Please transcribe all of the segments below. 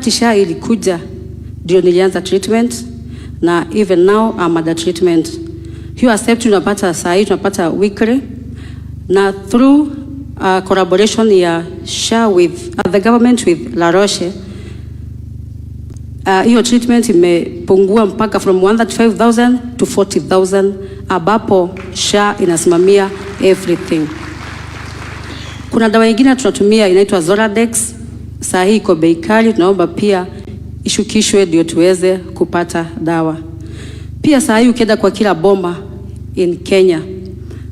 wakati SHA ilikuja ndio nilianza treatment, na even now I'm under treatment. Hiyo accept tunapata saa hii tunapata weekly, na through collaboration ya SHA with the government with La Roche, hiyo treatment imepungua mpaka from 135,000 to 40,000, ambapo SHA inasimamia everything. Kuna dawa nyingine tunatumia inaitwa Zoladex, saa hii iko bei kali, tunaomba pia ishukishwe ndio tuweze kupata dawa. Pia saa hii ukienda kwa kila boma in Kenya,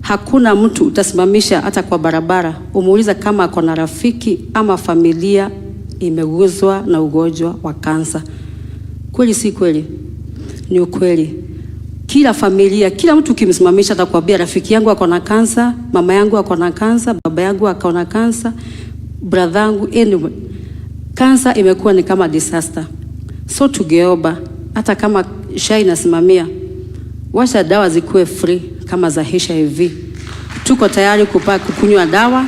hakuna mtu utasimamisha hata kwa barabara umuuliza kama ako na rafiki ama familia imeguzwa na ugonjwa wa kansa. Kweli si kweli? Ni ukweli. Kila familia, kila mtu ukimsimamisha atakwambia rafiki yangu ako na kansa, mama yangu ako na kansa, baba yangu ako na kansa, brother yangu. Anyway, kansa imekuwa ni kama disaster. So tugeomba hata kama SHA inasimamia, wacha dawa zikuwe free kama za HIV. Tuko tayari kukunywa dawa.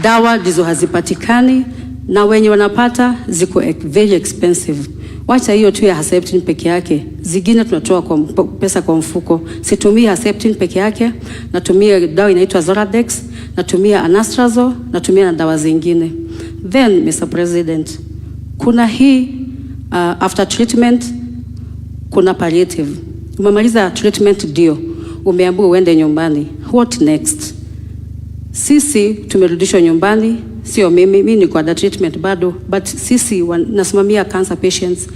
Dawa ndizo hazipatikani, na wenye wanapata ziko very expensive. Wacha hiyo tu ya Herceptin peke yake. Zingine tunatoa kwa pesa kwa mfuko. Situmii Herceptin peke yake, natumia dawa inaitwa Zoladex, natumia Anastrozole, natumia na dawa zingine. Then Mr. President, kuna hii after treatment kuna palliative. Umemaliza treatment ndio umeambiwa uende nyumbani. What next? Sisi tumerudishwa nyumbani, sio mimi niko under treatment bado, but sisi nasimamia cancer patients.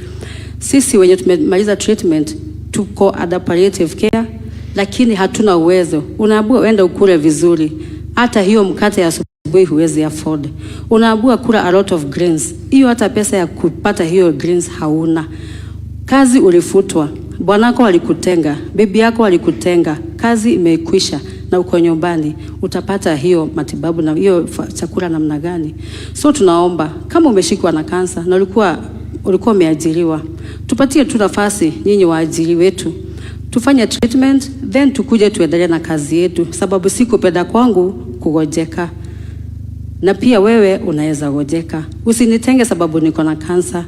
Sisi wenye tumemaliza treatment tuko under palliative care, lakini hatuna uwezo. Unaambiwa uende ukule vizuri, hata hiyo mkate ya asubuhi huwezi afford. Unaambiwa kula a lot of greens, hiyo hata pesa ya kupata hiyo greens hauna. Kazi ulifutwa, bwanako alikutenga, bibi yako alikutenga, kazi imekwisha na uko nyumbani, utapata hiyo matibabu na hiyo chakula namna gani? So tunaomba kama umeshikwa na kansa na ulikuwa umeajiriwa, tupatie tu nafasi nyinyi waajiri wetu, tufanye treatment, then tukuje tuendelee na kazi yetu, sababu si kupenda kwangu kugojeka, na pia wewe unaweza gojeka. Usinitenge sababu niko na kansa.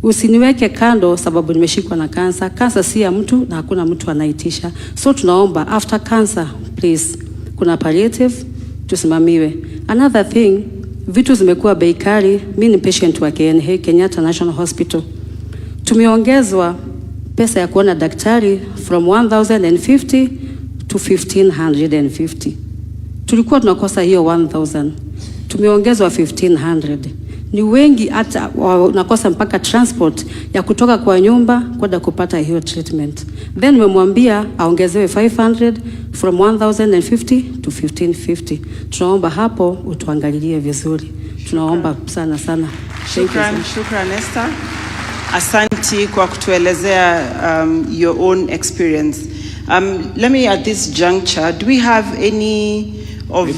Usiniweke kando sababu nimeshikwa na kansa. Kansa si ya mtu na hakuna mtu anaitisha. So tunaomba after cancer, please, kuna palliative, tusimamiwe. Another thing, vitu zimekuwa bei kali. Mimi ni patient wa KNH, Kenyatta National Hospital. Tumeongezwa pesa ya kuona daktari from 1,050 to 1,550. Tulikuwa tunakosa hiyo 1,000. Tumeongezwa 1,500. Ni wengi hata wanakosa mpaka transport ya kutoka kwa nyumba kwenda kupata hiyo treatment. Then nimemwambia aongezewe 500 from 1,050 to 1,550. Tunaomba hapo utuangalilie vizuri. Tunaomba sana sana. Shukran Esther. Asanti kwa kutuelezea your own experience. Let me at this juncture, do we have any of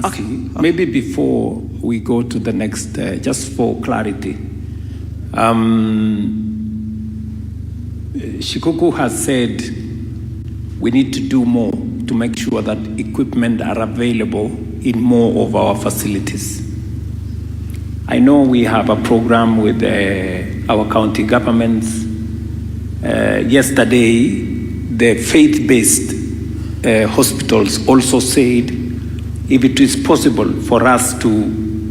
okay. Maybe before we go to the next, just for clarity, Shikuku has said we need to do more to make sure that equipment are available in more of our facilities. I know we have a program with our county governments. Yesterday, the faith-based hospitals also said if it is possible for us to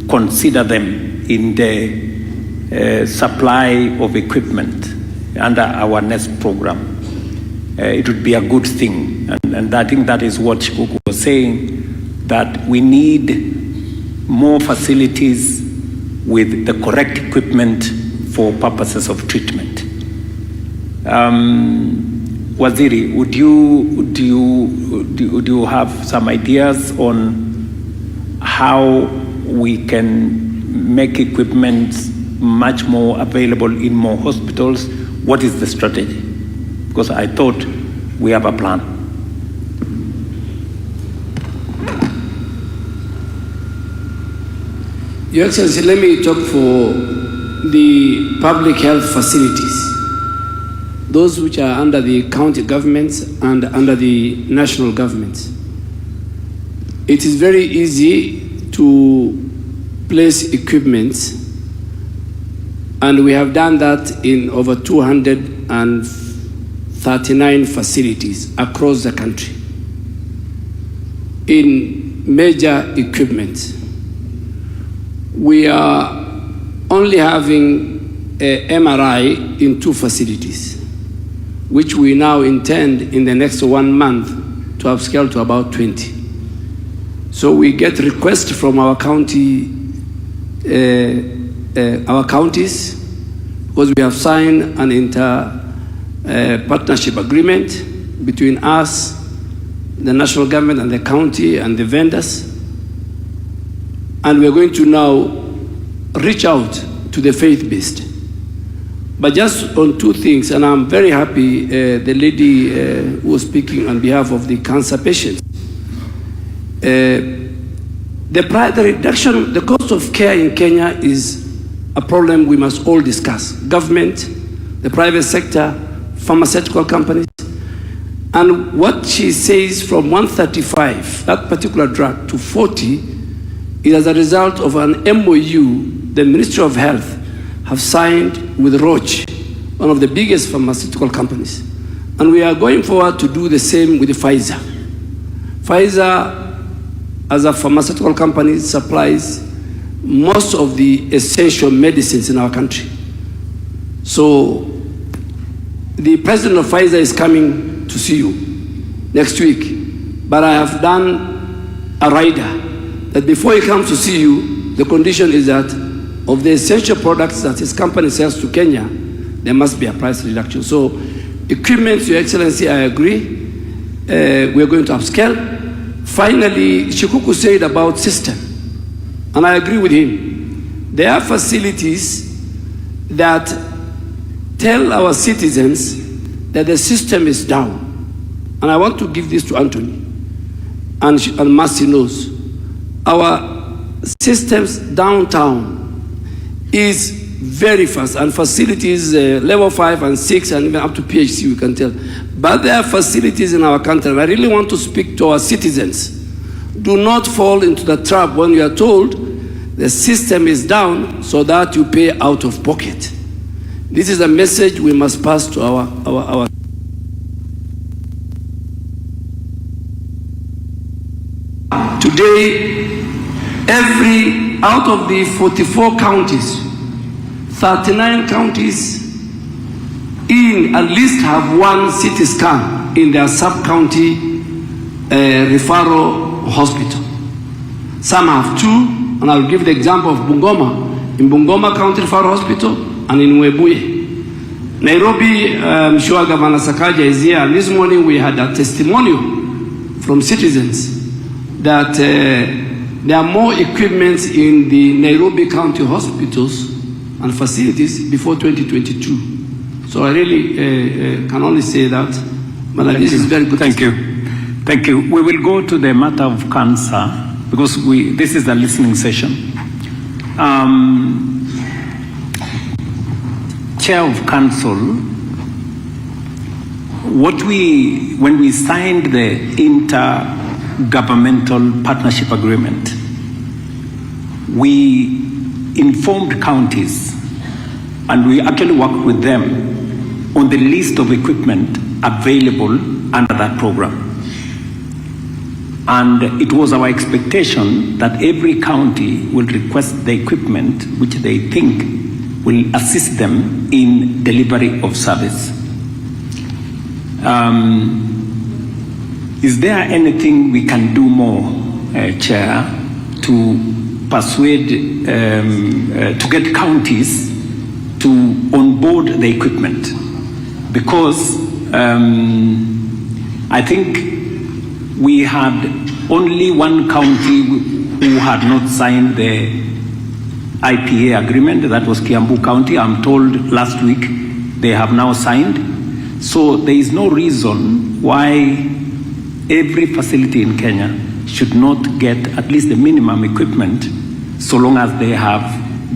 consider them in the supply of equipment under our NEST program, it would be a good thing. And I think that is what Shikuku was saying, that we need more facilities with the correct equipment for purposes of treatment. Waziri, would you have some ideas on how we can make equipment much more available in more hospitals? What is the strategy? Because I thought we have a plan. Your Excellency, let me talk for the public health facilities, those which are under the county governments and under the national governments. It is very easy to place equipment And we have done that in over 239 facilities across the country in major equipment. We are only having a MRI in 2 facilities, which we now intend in the next 1 month to upscale to about 20. So we get requests from our county, our counties, because we have signed an partnership agreement between us, the national government and the county and the vendors. And we're going to now reach out to the faith-based. But just on 2 things, and I'm very happy the lady who was speaking on behalf of the cancer patients. The reduction, the cost of care in Kenya is a problem we must all discuss. Government, the private sector, pharmaceutical companies. And what she says from 135, that particular drug, to 40, is as a result of an MOU the Ministry of Health have signed with Roche, one of the biggest pharmaceutical companies. And we are going forward to do the same with Pfizer. Pfizer, as a pharmaceutical company, supplies most of the essential medicines in our country. So the president of Pfizer is coming to see you next week. But I have done a rider that before he comes to see you, the condition is that of the essential products that his company sells to Kenya, there must be a price reduction. So equipment, Your Excellency, I agree. We're going to upscale. Finally, Shikuku said about system, and I agree with him. There are facilities that tell our citizens that the system is down. And I want to give this to Anthony, and Mercy knows. Our systems downtown is very fast, and facilities level 5 and 6 and even up to PhD, we can tell. But there are facilities in our country. I really want to speak to our citizens. Do not fall into the trap when you are told the system is down so that you pay out of pocket. This is a message we must pass to our Today, out of the 44 counties, 39 counties at least have 1 CT scan in their sub-county referral hospital. Some have 2, and I'll give the example of Bungoma. In Bungoma County Referral Hospital and in Webuye. Nairobi, I'm sure Governor Sakaja is here, and this morning we had a testimonial from citizens that there are more equipment in the Nairobi County hospitals and facilities before 2022. So I really can only say that, Madam, this is very good. Thank you. Thank you. We will go to the matter of cancer because this is a listening session. Chair of Council, when we signed the intergovernmental partnership agreement, we informed counties and we actually worked with them on the list of equipment available under that program. And it was our expectation that every county will request the equipment which they think will assist them in delivery of service. Is there anything we can do more, Chair, to persuade, to get counties to onboard the equipment? Because I think we had only 1 county who had not signed the IPA agreement, that was Kiambu County. I'm told last week they have now signed. So there is no reason why every facility in Kenya should not get at least the minimum equipment so long as they have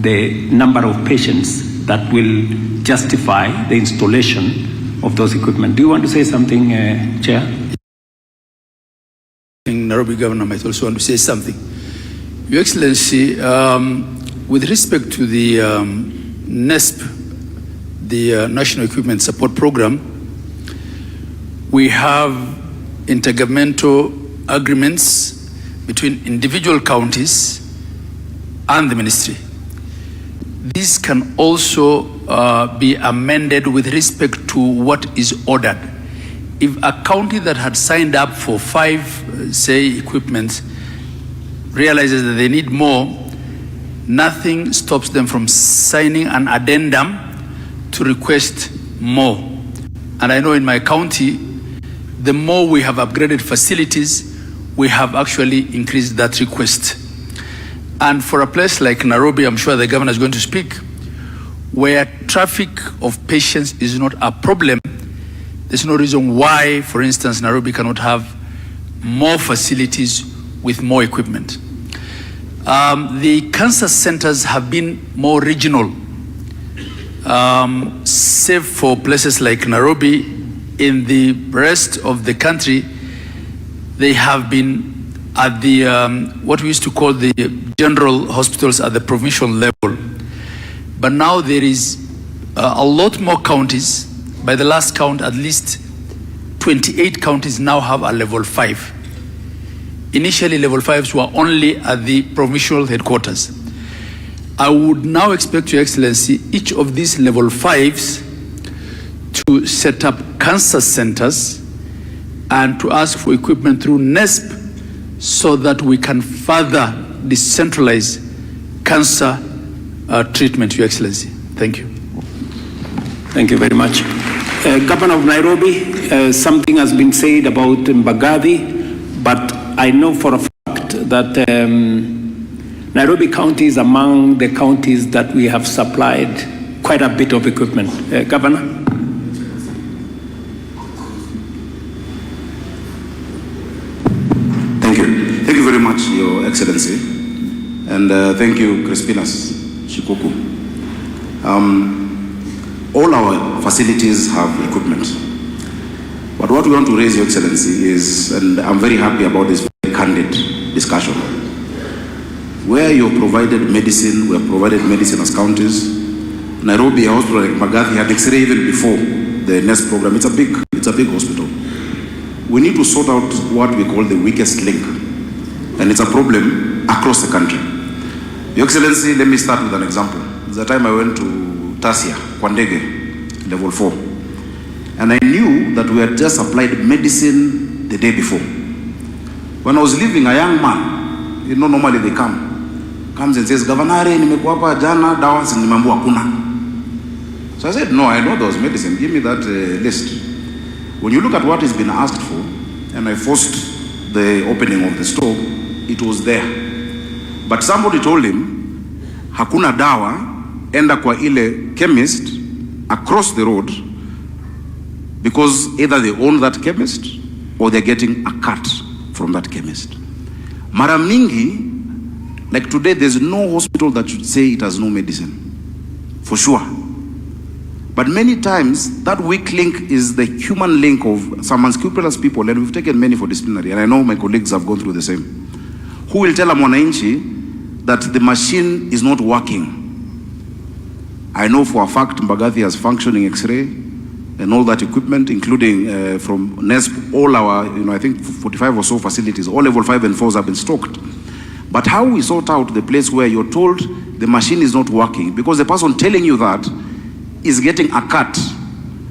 the number of patients that will justify the installation of those equipment. Do you want to say something, Chair? Nairobi Governor might also want to say something. Your Excellency, with respect to the NESP, the National Equipment Support Program, we have intergovernmental agreements between individual counties and the ministry. This can also be amended with respect to what is ordered. If a county that had signed up for 5, say, equipment realizes that they need more, nothing stops them from signing an addendum to request more. And I know in my county, the more we have upgraded facilities, we have actually increased that request. And for a place like Nairobi, I'm sure the governor is going to speak, where traffic of patients is not a problem, there's no reason why, for instance, Nairobi cannot have more facilities with more equipment. The cancer centers have been more regional, save for places like Nairobi. In the rest of the country, they have been at the, what we used to call the general hospitals at the provincial level. But now there is a lot more counties. By the last count, at least 28 counties now have a level 5. Initially, level 5s were only at the provincial headquarters. I would now expect, Your Excellency, each of these level 5s to set up cancer centers and to ask for equipment through NESP so that we can further decentralize cancer treatment, Your Excellency. Thank you. Thank you very much. Governor of Nairobi, something has been said about Mbagathi, but I know for a fact that Nairobi County is among the counties that we have supplied quite a bit of equipment. Governor? Thank you. Thank you very much, Your Excellency. And thank you, Crispinas Shikuku. All our facilities have equipment. But what we want to raise, Your Excellency, is, and I'm very happy about this very candid discussion, where you provided medicine, we have provided medicine as counties. Nairobi, a hospital like Mbagathi had X-ray even before the NEST program. It's a big hospital. We need to sort out what we call the weakest link. And it's a problem across the country. Your Excellency, let me start with an example. The time I went to Tasia, Kwandege, level 4. And I knew that we had just applied medicine the day before. When I was leaving, a young man, you know, normally they comes and says, Governor, nimekuwa hapa jana, dawa nimeambiwa hakuna. So I said, no, I know those medicine. Give me that list. When you look at what has been asked for, and I forced the opening of the store, it was there. But somebody told him, hakuna dawa, enda kwa ile chemist across the road, because either they own that chemist or they're getting a cut from that chemist. Mara mingi, like today, there's no hospital that should say it has no medicine, for sure. But many times, that weak link is the human link of some unscrupulous people, and we've taken many for disciplinary, and I know my colleagues have gone through the same, who will tell a mwananchi that the machine is not working. I know for a fact Mbagathi has functioning X-ray and all that equipment, including from NESP, all our, I think 45 or so facilities, all level 5 and 4s have been stocked. But how we sort out the place where you're told the machine is not working, because the person telling you that is getting a cut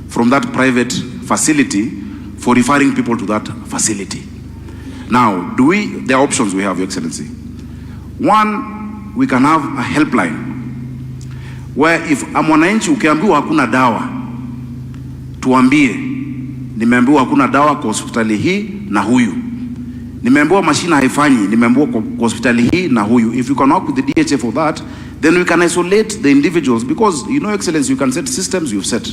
from that private facility for referring people to that facility. Now, there are options we have, Your Excellency. One, we can have a helpline, where if mwananchi ukiambiwa hakuna dawa, tuambie, nimeambiwa hakuna dawa kwa hospitali hii na huyu. Nimeambiwa mashine haifanyi, nimeambiwa kwa hospitali hii na huyu. If you can work with the DHA for that, then we can isolate the individuals, because, Your Excellency, you can set systems, you've set.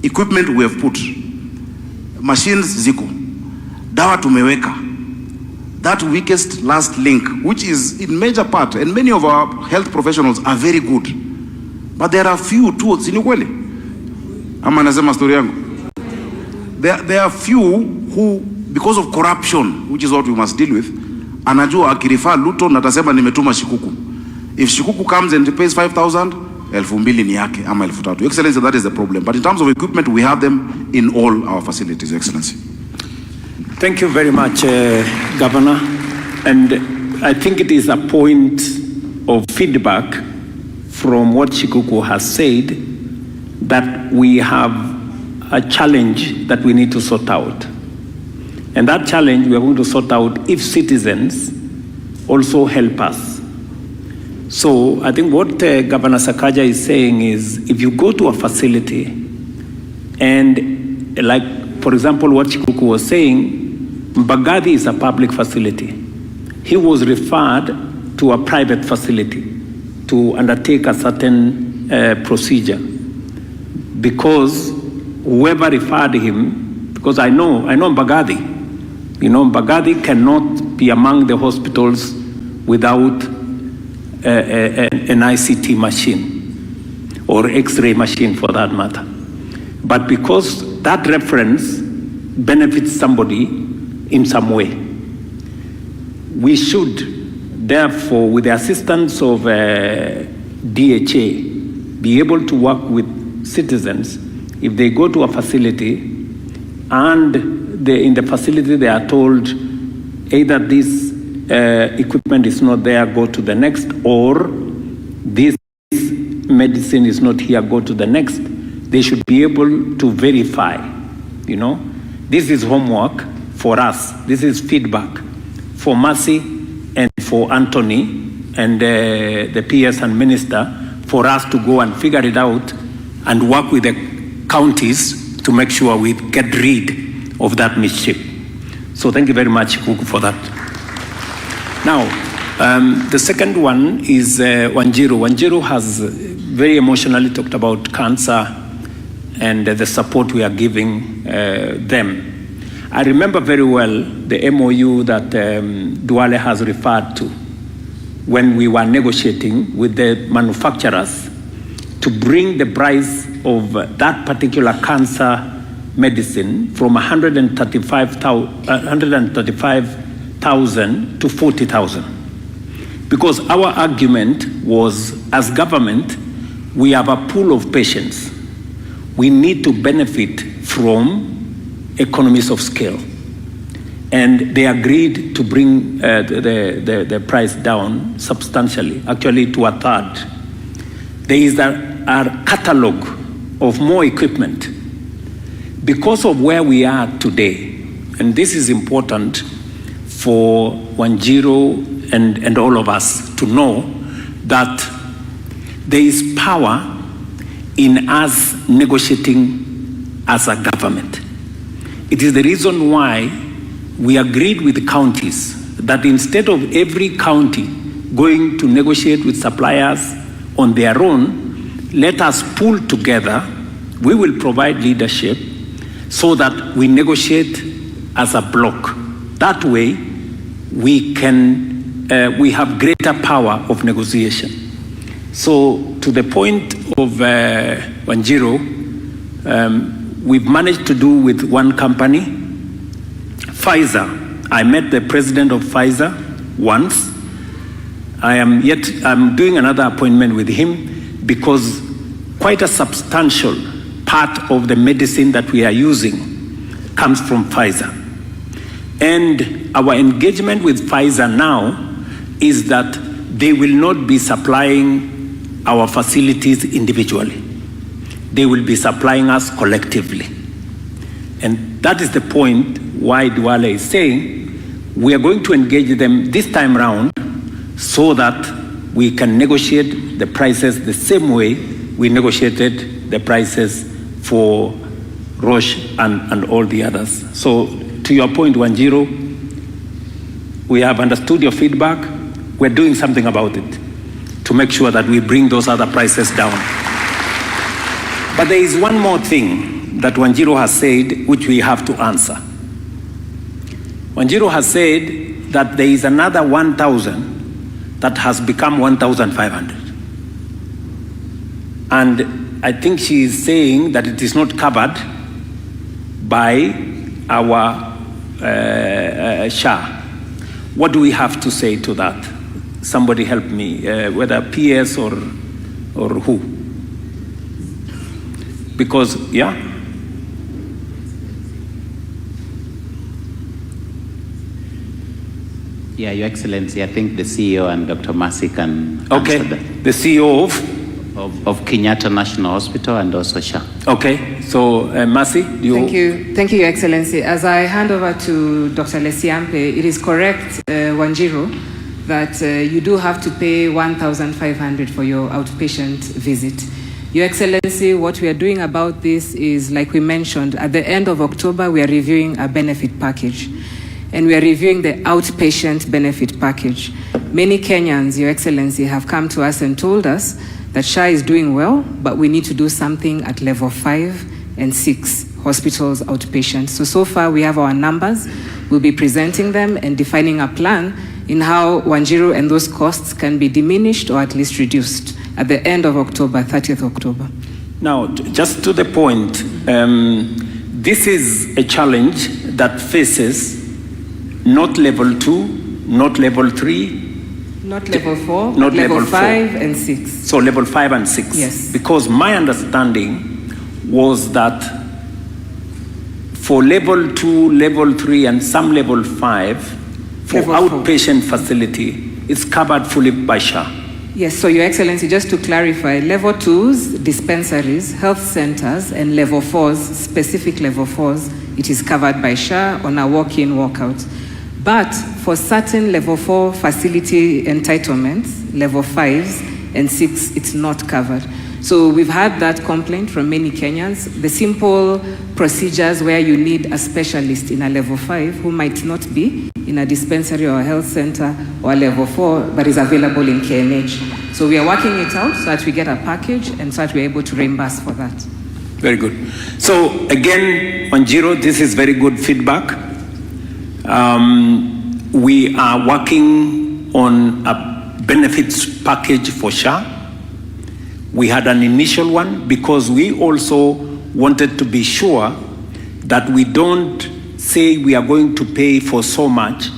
Equipment we have put. Machines ziko. Dawa tumeweka. That weakest last link, which is in major part, and many of our health professionals are very good. But there are few too, si ni kweli? Ama nasema story yangu. There are few who, because of corruption, which is what we must deal with, anajua akirifa Luton atasema nimetuma Shikuku. If Shikuku comes and pays 5,000, 2,000 ni yake ama 3,000. Your Excellency, that is the problem. But in terms of equipment, we have them in all our facilities, Your Excellency. Thank you very much, Governor. And I think it is a point of feedback from what Shikuku has said that we have a challenge that we need to sort out. And that challenge we are going to sort out if citizens also help us. So I think what Governor Sakaja is saying is if you go to a facility and like, for example, what Shikuku was saying, Mbagathi is a public facility. He was referred to a private facility to undertake a certain procedure because whoever referred him, because I know Mbagathi, Mbagathi cannot be among the hospitals without an ICT machine or X-ray machine for that matter. But because that reference benefits somebody in some way, we should, therefore, with the assistance of DHA, be able to work with citizens if they go to a facility and in the facility they are told either this equipment is not there, go to the next, or this medicine is not here, go to the next. They should be able to verify, This is homework for us. This is feedback for Mercy and for Anthony and the PS and Minister for us to go and figure it out and work with the counties to make sure we get rid of that mischief. So thank you very much, Kuku, for that. Now, the second one is Wanjiru. Wanjiru has very emotionally talked about cancer and the support we are giving them. I remember very well the MOU that Duale has referred to when we were negotiating with the manufacturers to bring the price of that particular cancer medicine from 135,000 to 40,000. Because our argument was, as government, we have a pool of patients. We need to benefit from economies of scale. And they agreed to bring the price down substantially, actually to a third. There is a catalog of more equipment. Because of where we are today, and this is important for Wanjiru and all of us to know that there is power in us negotiating as a government. It is the reason why we agreed with the counties that instead of every county going to negotiate with suppliers on their own, let us pull together. We will provide leadership so that we negotiate as a block. That way, we have greater power of negotiation. So to the point of Wanjiru, we've managed to do with one company, Pfizer. I met the president of Pfizer once. I'm doing another appointment with him because quite a substantial part of the medicine that we are using comes from Pfizer. And our engagement with Pfizer now is that they will not be supplying our facilities individually. They will be supplying us collectively. And that is the point why Duale is saying we are going to engage them this time round so that we can negotiate the prices the same way we negotiated the prices for Roche and all the others. So to your point, Wanjiru, we have understood your feedback. We're doing something about it to make sure that we bring those other prices down. But there is one more thing that Wanjiru has said, which we have to answer. Wanjiru has said that there is another 1,000 that has become 1,500. And I think she is saying that it is not covered by our SHA. What do we have to say to that? Somebody help me, whether PS or who? because, yeah? Yeah, Your Excellency, I think the CEO and Dr. Masi can Okay, answer that. the CEO Of Kenyatta National Hospital and also SHA. Okay, so Masi, do you? Thank you, Your Excellency. As I hand over to Dr. Lesiampe, it is correct, Wanjiru, that you do have to pay 1,500 for your outpatient visit. Your Excellency, what we are doing about this is, like we mentioned, at the end of October, we are reviewing a benefit package. And we are reviewing the outpatient benefit package. Many Kenyans, Your Excellency, have come to us and told us that SHA is doing well, but we need to do something at level 5 and 6 hospitals outpatients. So far we have our numbers. We'll be presenting them and defining a plan in how Wanjiru and those costs can be diminished or at least reduced at the end of October, 30th October. Now, just to the point, this is a challenge that faces not level 2, not level 3, not level 4, not level 5 4. and 6. So level 5 and 6. Yes. Because my understanding was that for level 2, level 3, and some level 5, for Level 4. outpatient facility, it's covered fully by SHA. Yes, so Your Excellency, just to clarify, level 2s, dispensaries, health centers, and level 4s, specific level 4s, it is covered by SHA on a walk-in, walk-out. But for certain level 4 facility entitlements, level 5s and 6, it's not covered. So we've had that complaint from many Kenyans. The simple procedures where you need a specialist in a level 5 who might not be in a dispensary or a health center or a level 4, but is available in KNH. So we are working it out so that we get a package and so that we're able to reimburse for that. Very good. So again, Wanjiru, this is very good feedback. We are working on a benefits package for SHA. We had an initial one because we also wanted to be sure that we don't say we are going to pay for so much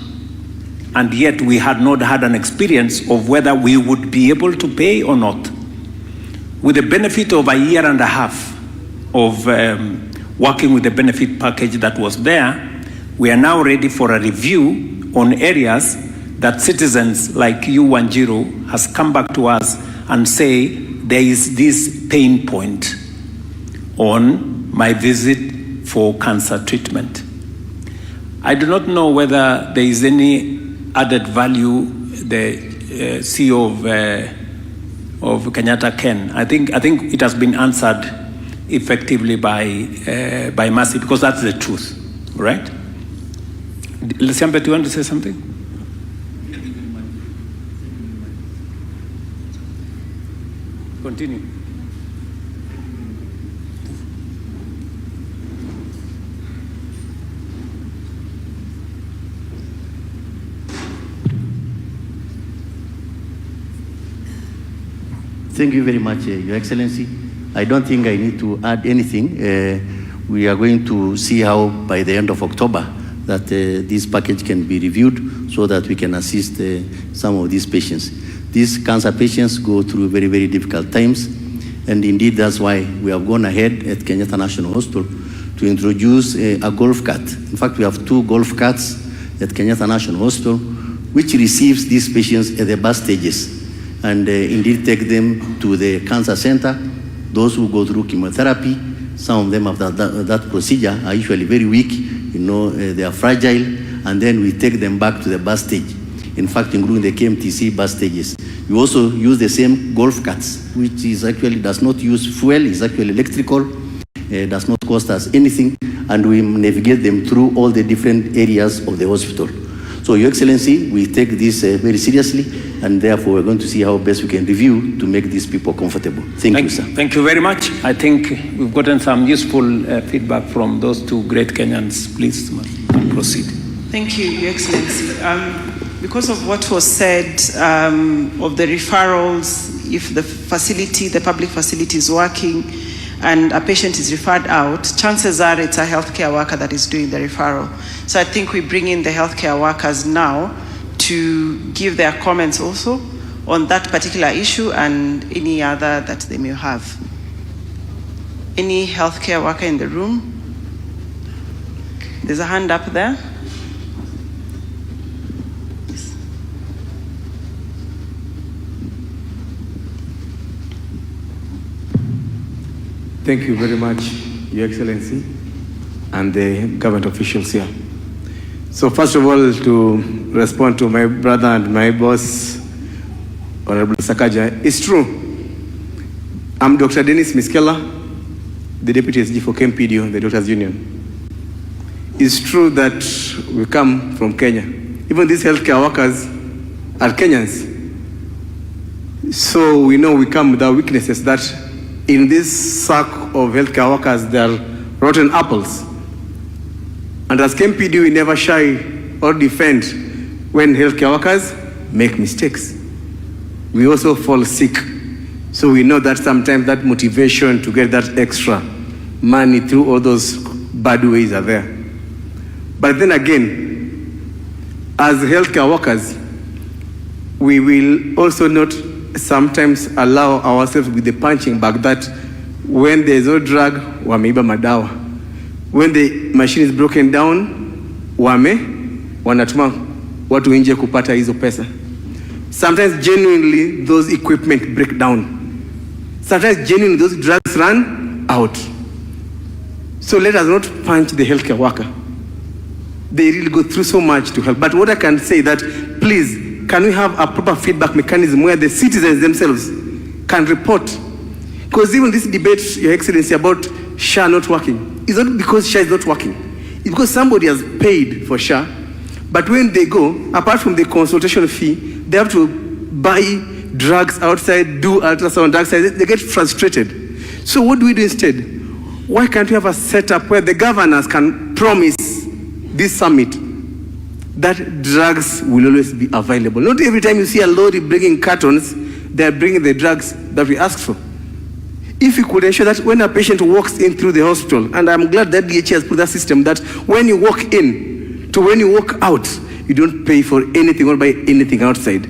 and yet we had not had an experience of whether we would be able to pay or not. With the benefit of a year and a half of working with the benefit package that was there, we are now ready for a review on areas that citizens like you, Wanjiru, has come back to us and say there is this pain point on my visit for cancer treatment. I do not know whether there is any added value the CEO of Kenyatta Ken. I think it has been answered effectively by Masi because that's the truth, right? Lesiampe, do you want to say something? Continue. Thank you very much, Your Excellency. I don't think I need to add anything. We are going to see how by the end of October that this package can be reviewed so that we can assist some of these patients. These cancer patients go through very, very difficult times, and indeed that's why we have gone ahead at Kenyatta National Hospital to introduce a golf cart. In fact, we have 2 golf carts at Kenyatta National Hospital, which receives these patients at the bus stages and indeed take them to the cancer center. Those who go through chemotherapy, some of them after that procedure are usually very weak, they are fragile, and then we take them back to the bus stage. In fact, including the KMTC bus stages. We also use the same golf carts, which is actually does not use fuel, is actually electrical, does not cost us anything, and we navigate them through all the different areas of the hospital. So, Your Excellency, we take this very seriously, and therefore we're going to see how best we can review to make these people comfortable. Thank you, sir. Thank you very much. I think we've gotten some useful feedback from those 2 great Kenyans. Please proceed. Thank you, Your Excellency. Because of what was said of the referrals, if the public facility is working and a patient is referred out, chances are it's a healthcare worker that is doing the referral. So I think we bring in the healthcare workers now to give their comments also on that particular issue and any other that they may have. Any healthcare worker in the room? There's a hand up there. Thank you very much, Your Excellency, and the government officials here. So first of all, to respond to my brother and my boss, Honorable Sakaja, it's true. I'm Dr. Dennis Miskela, the Deputy SG for KMPDO, the Doctors Union. It's true that we come from Kenya. Even these healthcare workers are Kenyans. So we know we come with our weaknesses, that in this sack of healthcare workers, there are rotten apples. And as KMPD, we never shy or defend when healthcare workers make mistakes. We also fall sick. So we know that sometimes that motivation to get that extra money through all those bad ways are there. But then again, as healthcare workers, we will also not sometimes allow ourselves with the punching bag that when there's no drug, wameiba madawa. When the machine is broken down, wanatuma watu nje kupata hizo pesa. Sometimes genuinely those equipment break down. Sometimes genuinely those drugs run out. So let us not punch the healthcare worker. They really go through so much to help. But what I can say that, please, can we have a proper feedback mechanism where the citizens themselves can report? Because even this debate, Your Excellency, about SHA not working, it's not because SHA is not working. It's because somebody has paid for SHA, but when they go, apart from the consultation fee, they have to buy drugs outside, do ultrasound outside, they get frustrated. So what do we do instead? Why can't we have a setup where the governors can promise this summit that drugs will always be available? Not every time you see a lorry bringing cartons, they are bringing the drugs that we asked for. If we could ensure that when a patient walks in through the hospital, and I'm glad that DHA has put that system, that when you walk in to when you walk out, you don't pay for anything or buy anything outside.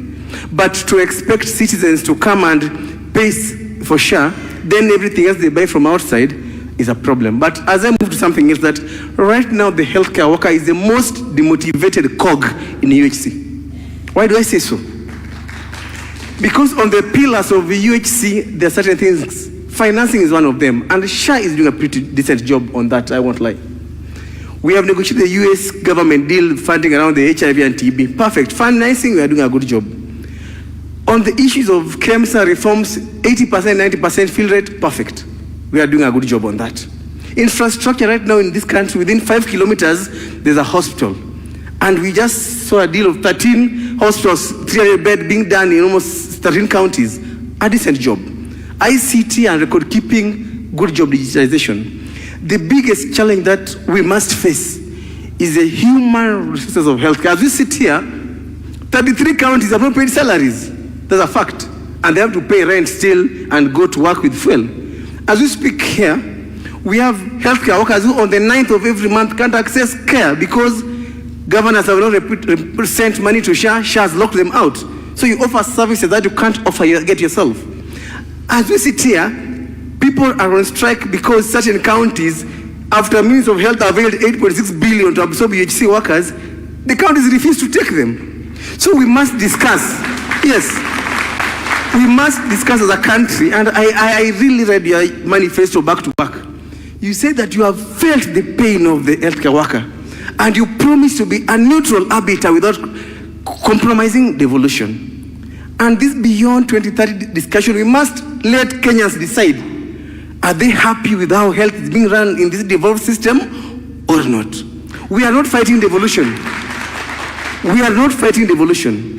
But to expect citizens to come and pay for SHA, then everything else they buy from outside is a problem. But as I move to something else, that right now the healthcare worker is the most demotivated cog in UHC. Why do I say so? Because on the pillars of the UHC, there are certain things. Financing is one of them, and SHA is doing a pretty decent job on that, I won't lie. We have negotiated the US government deal funding around the HIV and TB. Perfect. Financing, we are doing a good job. On the issues of KEMSA reforms, 80%, 90% fill rate, perfect. We are doing a good job on that. Infrastructure right now in this country, within 5 kilometers, there's a hospital. And we just saw a deal of 13 hospitals, 300 beds being done in almost 13 counties. A decent job. ICT and record keeping, good job digitization. The biggest challenge that we must face is the human resources of healthcare. As we sit here, 33 counties have not paid salaries. That's a fact. And they have to pay rent still and go to work with fuel. As we speak here, we have healthcare workers who on the 9th of every month can't access care because governors have not sent money to SHA. SHA has locked them out. So you offer services that you can't offer get yourself. As we sit here, people are on strike because certain counties, after Ministry of Health availed 8.6 billion to absorb UHC workers, the counties refuse to take them. So we must discuss. Yes, we must discuss as a country. And I really read your manifesto back to back. You said that you have felt the pain of the healthcare worker, and you promise to be a neutral arbiter without compromising devolution. And this beyond 2030 discussion, we must let Kenyans decide. Are they happy with how health is being run in this devolved system or not? We are not fighting devolution. We are not fighting devolution.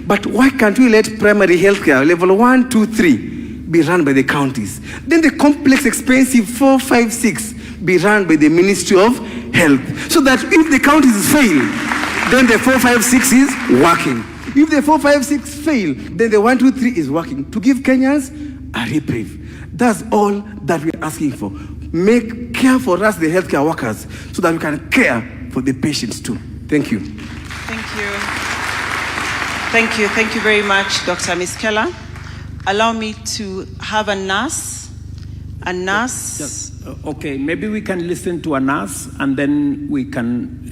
But why can't we let primary healthcare, level 1, 2, 3, be run by the counties? Then the complex, expensive 4, 5, 6 be run by the Ministry of Health. So that if the counties fail, then the 4, 5, 6 is working. If the 4, 5, 6 fail, then the 1, 2, 3 is working to give Kenyans a reprieve. That's all that we are asking for. Make care for us, the healthcare workers, so that we can care for the patients too. Thank you. Thank you. Thank you. Thank you very much, Dr. Miskela. Allow me to have a nurse A nurse? Okay, maybe we can listen to a nurse and then we can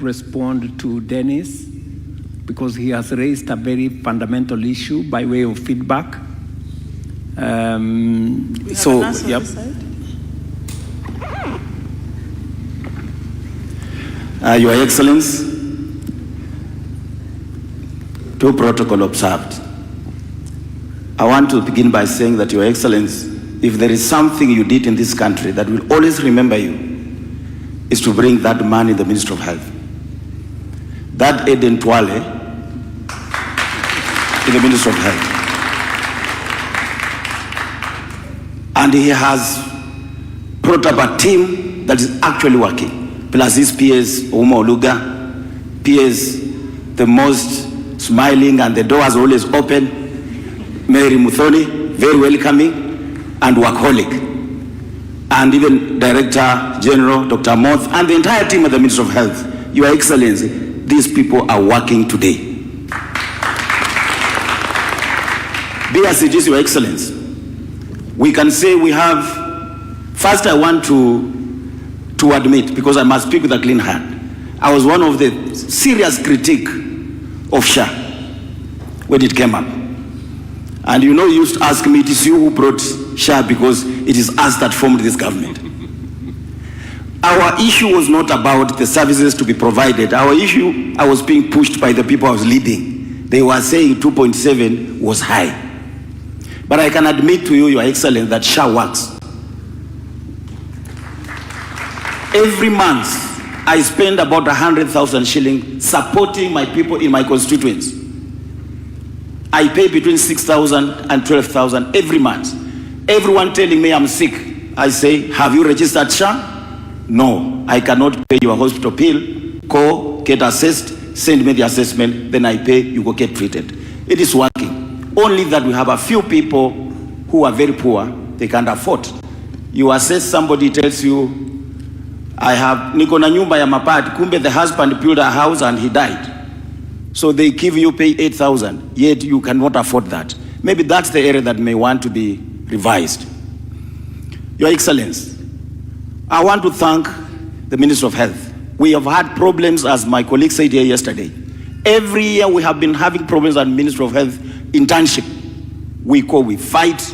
respond to Dennis, because he has raised a very fundamental issue by way of feedback. We have a nurse on this side? Your Excellency, to protocol observed. I want to begin by saying that, Your Excellency, if there is something you did in this country that will always remember you, is to bring that man in the Ministry of Health. That Aden Twale in the Ministry of Health. And he has brought up a team that is actually working. Plus his PS, Uma Oluga, PS, the most smiling and the door is always open. Mary Muthoni, very welcoming and workaholic. And even Director General Dr. Moth and the entire team at the Ministry of Health. Your Excellency, these people are working today. Be as it is, Your Excellency. We can say we have, first I want to admit, because I must speak with a clean heart, I was one of the serious critique of SHA when it came up. And you know, you used to ask me, it is you who brought SHA because it is us that formed this government. Our issue was not about the services to be provided. Our issue, I was being pushed by the people I was leading. They were saying 2.7 was high. But I can admit to you, Your Excellency, that SHA works. Every month, I spend about 100,000 shillings supporting my people in my constituents. I pay between 6,000 and 12,000 every month. Everyone telling me I'm sick, I say, have you registered SHA? No, I cannot pay your hospital bill. Go, get assessed, send me the assessment, then I pay, you go get treated. It is working. Only that we have a few people who are very poor, they can't afford. You assess, somebody tells you, I have niko na nyumba ya mapati, kumbe the husband built a house and he died. So they give you pay 8,000, yet you cannot afford that. Maybe that's the area that may want to be revised. Your Excellency, I want to thank the Minister of Health. We have had problems, as my colleague said here yesterday. Every year we have been having problems at Ministry of Health internship. We fight,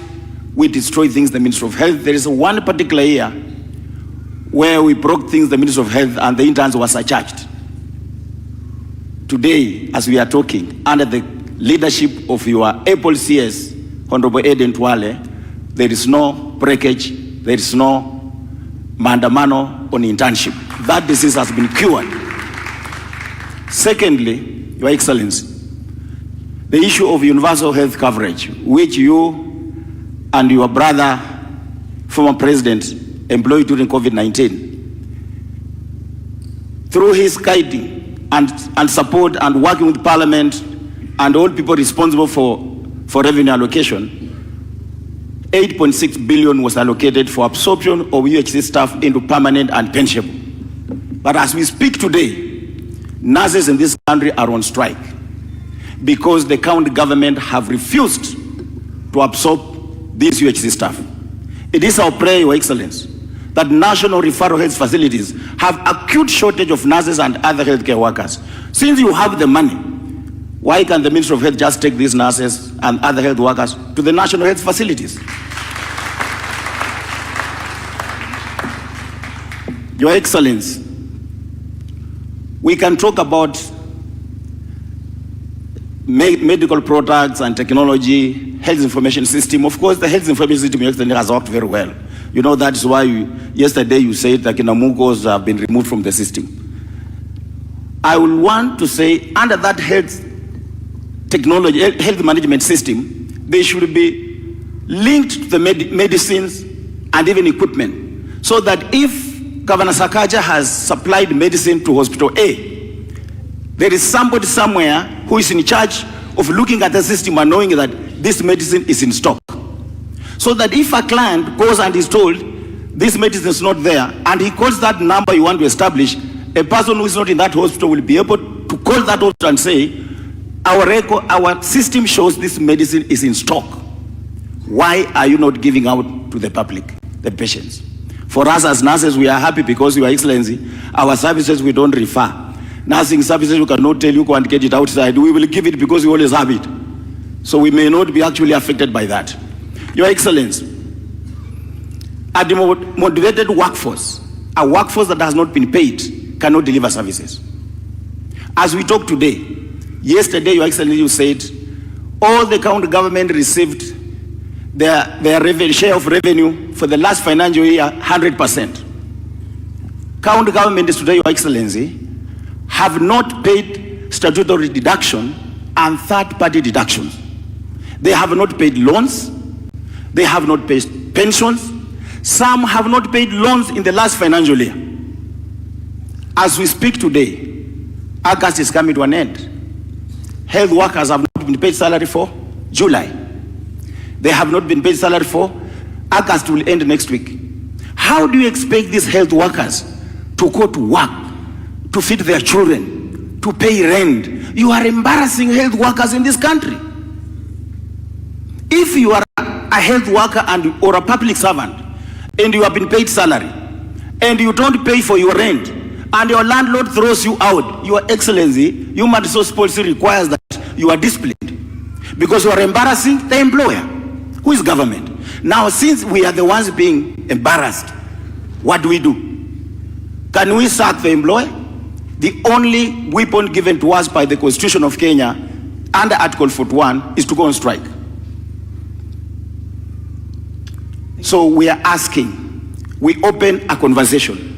we destroy things, the Ministry of Health. There is one particular year where we broke things, the Ministry of Health, and the interns were surcharged. Today, as we are talking, under the leadership of your able CS, Honorable Aden Twale, there is no breakage, there is no mandamano on internship. That disease has been cured. Secondly, Your Excellency, the issue of universal health coverage, which you and your brother, former president, employed during COVID-19. Through his guiding and support and working with Parliament and all people responsible for revenue allocation, 8.6 billion was allocated for absorption of UHC staff into permanent and pensionable. But as we speak today, nurses in this country are on strike because the county government have refused to absorb these UHC staff. It is our prayer, Your Excellency, that national referral health facilities have acute shortage of nurses and other healthcare workers. Since you have the money, why can't the Ministry of Health just take these nurses and other health workers to the national health facilities? Your Excellency, we can talk about medical products and technology, health information system. Of course, the health information system has worked very well. You know, that's why yesterday you said that Kinamugos have been removed from the system. I will want to say, under that health technology, health management system, they should be linked to the medicines and even equipment, so that if Governor Sakaja has supplied medicine to Hospital A, there is somebody somewhere who is in charge of looking at the system and knowing that this medicine is in stock. So that if a client goes and is told this medicine is not there, and he calls that number you want to establish, a person who is not in that hospital will be able to call that hospital and say, our system shows this medicine is in stock. Why are you not giving out to the public? the patients. For us as nurses, we are happy because, Your Excellency, our services we don't refer. Nursing services we cannot tell you go and get it outside. We will give it because we always have it. So we may not be actually affected by that. Your Excellency, a demotivated workforce, a workforce that has not been paid, cannot deliver services. As we talk today, yesterday, Your Excellency, you said all the county government received their share of revenue for the last financial year 100%. County governments today, Your Excellency, have not paid statutory deduction and third-party deductions. They have not paid loans. They have not paid pensions. Some have not paid loans in the last financial year. As we speak today, August is coming to an end. Health workers have not been paid salary for July. They have not been paid salary for August, will end next week. How do you expect these health workers to go to work, to feed their children, to pay rent? You are embarrassing health workers in this country. If you are a health worker or a public servant and you have been paid salary and you don't pay for your rent and your landlord throws you out, Your Excellency, human resource policy requires that you are disciplined because you are embarrassing the employer, who is government. Now, since we are the ones being embarrassed, what do? Can we sack the employer? The only weapon given to us by the Constitution of Kenya under Article 41 is to go on strike. So we are asking, we open a conversation.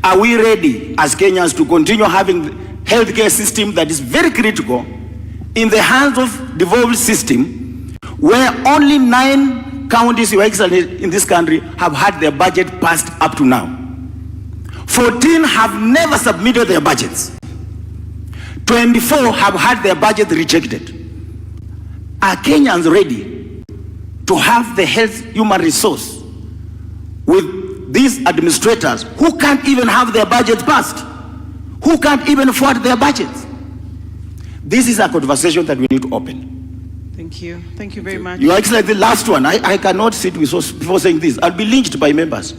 Are we ready as Kenyans to continue having a healthcare system that is very critical in the hands of devolved system where only 9 counties, Your Excellency, in this country have had their budget passed up to now? 14 have never submitted their budgets. 24 have had their budget rejected. Are Kenyans ready to have the health human resource with these administrators who can't even have their budget passed, who can't even afford their budgets? This is a conversation that we need to open. Thank you. Thank you very much. Your Excellency, the last one. I cannot sit with before saying this. I'll be lynched by members.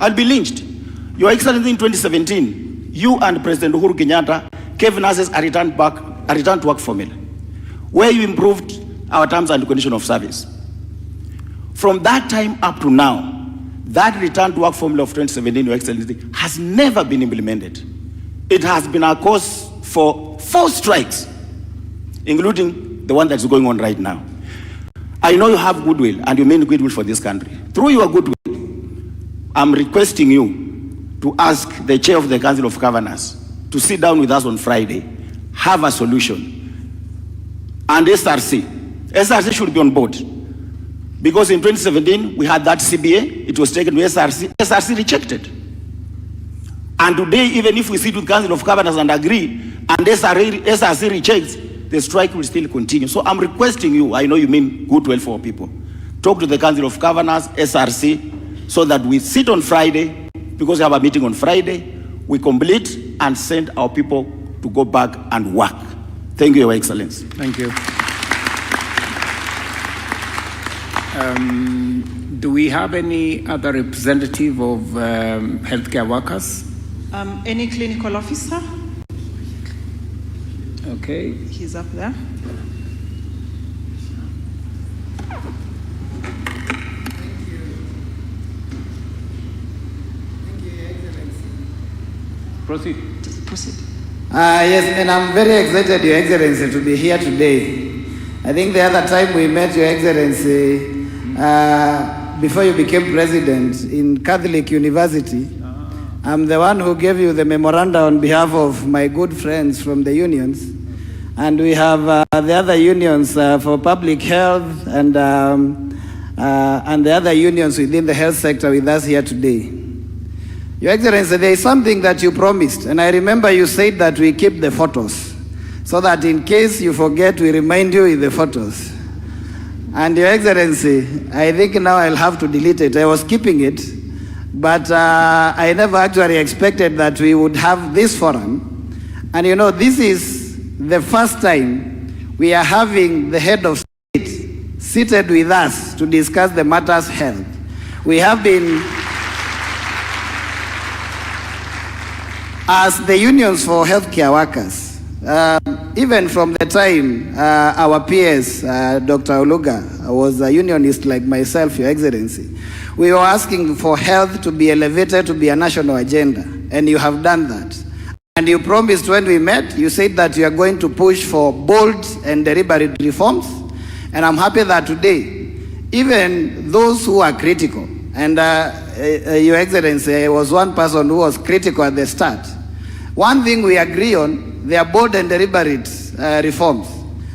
I'll be lynched. Your Excellency, in 2017, you and President Uhuru Kenyatta gave nurses a return to work formula, where you improved our terms and conditions of service. From that time up to now, that return to work formula of 2017, Your Excellency, has never been implemented. It has been a cause for 4 strikes, including the one that's going on right now. I know you have goodwill and you mean goodwill for this country. Through your goodwill, I'm requesting you to ask the chair of the Council of Governors to sit down with us on Friday, have a solution. And SRC should be on board. Because in 2017, we had that CBA, it was taken to SRC rejected. And today, even if we sit with Council of Governors and agree, and SRC rejects, the strike will still continue. So I'm requesting you, I know you mean goodwill for people, talk to the Council of Governors, SRC, so that we sit on Friday, because we have a meeting on Friday, we complete and send our people to go back and work. Thank you, Your Excellency. Thank you. Do we have any other representative of healthcare workers? Any clinical officer? Okay. He's up there. Proceed. Proceed. Yes, and I'm very excited, Your Excellency, to be here today. I think the other time we met, Your Excellency, before you became president in Catholic University, I'm the one who gave you the memoranda on behalf of my good friends from the unions. And we have the other unions for public health and the other unions within the health sector with us here today. Your Excellency, there is something that you promised, and I remember you said that we keep the photos, so that in case you forget, we remind you with the photos. And Your Excellency, I think now I'll have to delete it. I was keeping it, but I never actually expected that we would have this forum. And you know, this is the first time we are having the head of state seated with us to discuss the matters health. We have been, as the unions for healthcare workers, even from the time our peers, Dr. Oluga, was a unionist like myself, Your Excellency, we were asking for health to be elevated to be a national agenda, and you have done that. And you promised when we met, you said that you are going to push for bold and deliberate reforms, and I'm happy that today, even those who are critical, and Your Excellency, I was one person who was critical at the start. One thing we agree on, they are bold and deliberate reforms.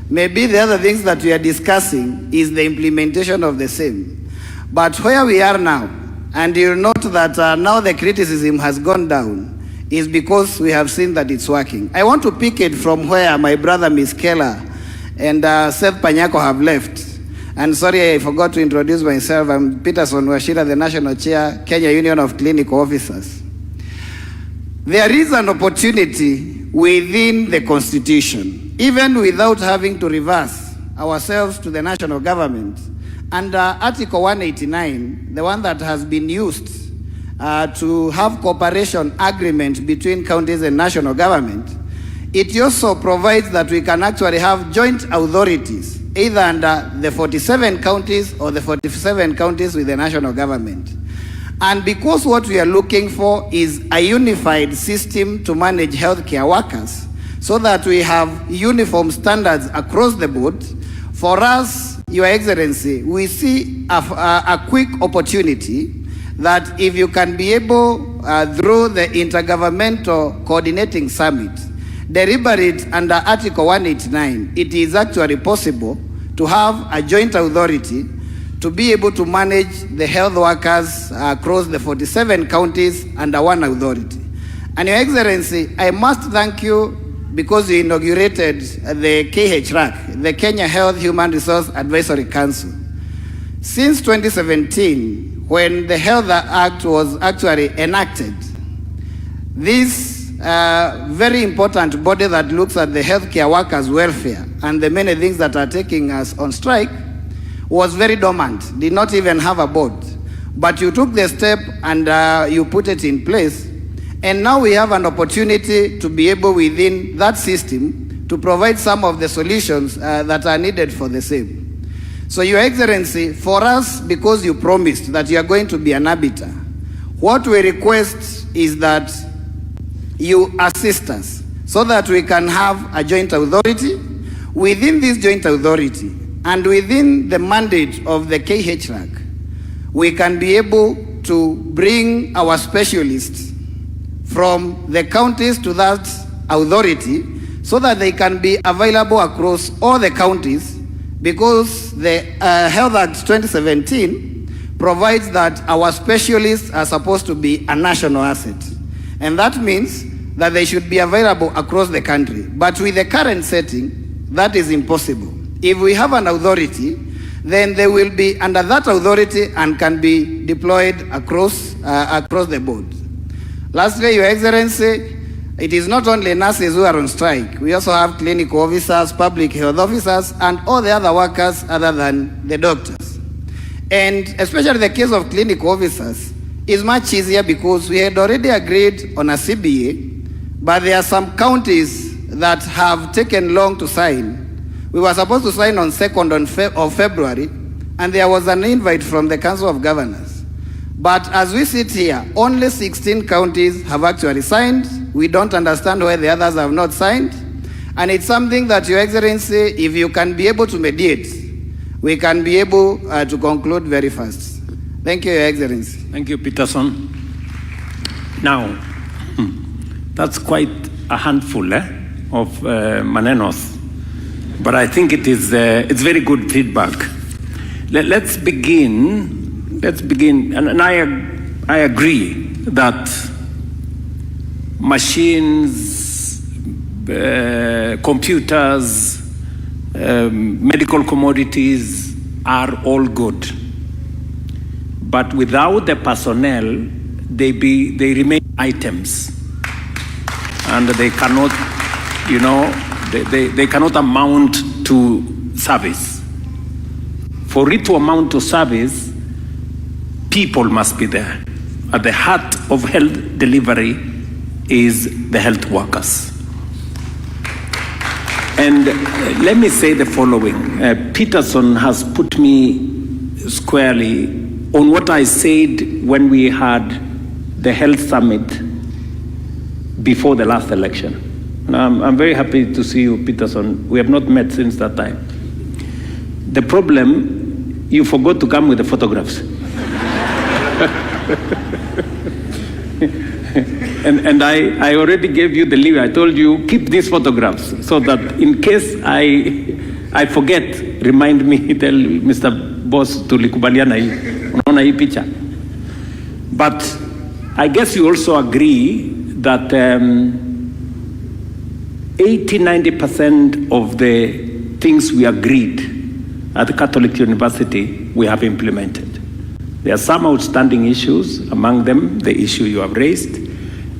Maybe the other things that we are discussing is the implementation of the same. But where we are now, and you'll note that now the criticism has gone down, is because we have seen that it's working. I want to pick it from where my brother Ms. Keller and Seth Panyako have left. And sorry, I forgot to introduce myself. I'm Peterson Washira, the National Chair, Kenya Union of Clinical Officers. There is an opportunity within the Constitution, even without having to reverse ourselves to the national government. Under Article 189, the one that has been used to have cooperation agreement between counties and national government, it also provides that we can actually have joint authorities, either under the 47 counties or the 47 counties with the national government. And because what we are looking for is a unified system to manage healthcare workers, so that we have uniform standards across the board, for us, Your Excellency, we see a quick opportunity that if you can be able, through the Intergovernmental Coordinating Summit, deliberate under Article 189, it is actually possible to have a joint authority to be able to manage the health workers across the 47 counties under one authority. And Your Excellency, I must thank you because you inaugurated the KHRAC, the Kenya Health Human Resource Advisory Council. Since 2017, when the Health Act was actually enacted, this very important body that looks at the healthcare workers' welfare and the many things that are taking us on strike was very dormant, did not even have a board. But you took the step and you put it in place, and now we have an opportunity to be able within that system to provide some of the solutions that are needed for the same. So Your Excellency, for us, because you promised that you are going to be an arbiter, what we request is that you assist us so that we can have a joint authority. Within this joint authority and within the mandate of the KHRAC, we can be able to bring our specialists from the counties to that authority so that they can be available across all the counties, because the Health Act 2017 provides that our specialists are supposed to be a national asset. And that means that they should be available across the country. But with the current setting, that is impossible. If we have an authority, then they will be under that authority and can be deployed across the board. Lastly, Your Excellency, it is not only nurses who are on strike. We also have clinical officers, public health officers, and all the other workers other than the doctors. And especially the case of clinical officers is much easier because we had already agreed on a CBA, but there are some counties that have taken long to sign. We were supposed to sign on 2nd of February, and there was an invite from the Council of Governors. But as we sit here, only 16 counties have actually signed. We don't understand why the others have not signed. And it's something that, Your Excellency, if you can be able to mediate, we can be able to conclude very fast. Thank you, Your Excellency. Thank you, Peterson. Now, that's quite a handful of manenos, but I think it's very good feedback. Let's begin, and I agree that machines, computers, medical commodities are all good. But without the personnel, they remain items. And they cannot, they cannot amount to service. For it to amount to service, people must be there. At the heart of health delivery is the health workers. And let me say the following. Peterson has put me squarely on what I said when we had the health summit before the last election. And I'm very happy to see you, Peterson. We have not met since that time. The problem, you forgot to come with the photographs. and I already gave you the leave. I told you, keep these photographs so that in case I forget, remind me, tell Mr. Boss tulikubaliana hii. Unaona hii picha. But I guess you also agree that 80-90% of the things we agreed at the Catholic University, we have implemented. There are some outstanding issues, among them the issue you have raised,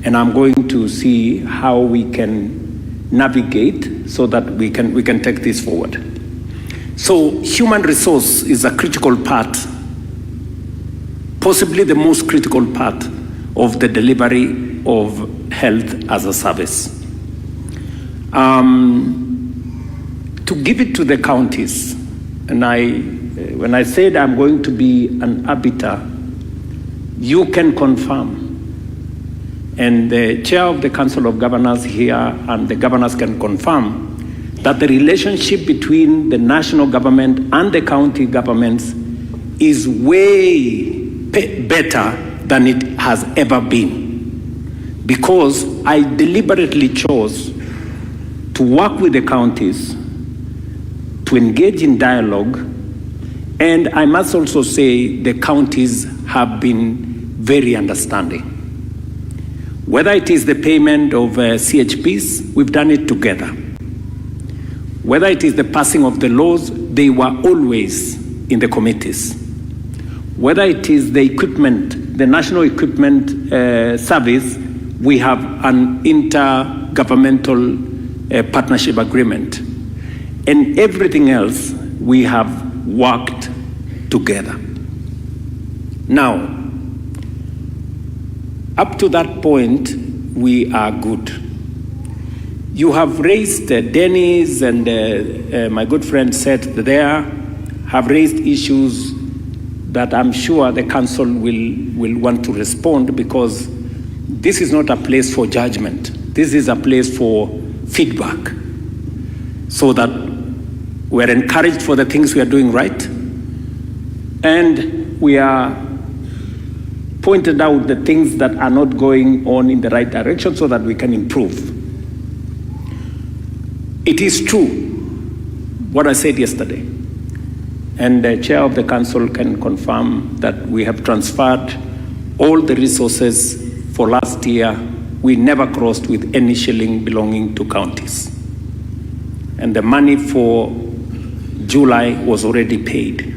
and I'm going to see how we can navigate so that we can take this forward. So human resource is a critical part, possibly the most critical part of the delivery of health as a service. To give it to the counties, and when I said I'm going to be an arbiter, you can confirm. And the chair of the Council of Governors here and the governors can confirm that the relationship between the national government and the county governments is way better than it has ever been. Because I deliberately chose to work with the counties, to engage in dialogue, and I must also say the counties have been very understanding. Whether it is the payment of CHPs, we've done it together. Whether it is the passing of the laws, they were always in the committees. Whether it is the equipment, the National Equipment Service, we have an intergovernmental partnership agreement. And everything else, we have worked together. Now, up to that point, we are good. You have raised, Dennis and my good friend Seth there, have raised issues that I'm sure the council will want to respond, because this is not a place for judgment. This is a place for feedback, so that we're encouraged for the things we are doing right, and we are pointed out the things that are not going on in the right direction so that we can improve. It is true what I said yesterday, and the chair of the council can confirm that we have transferred all the resources for last year. We never crossed with any shilling belonging to counties. And the money for July was already paid.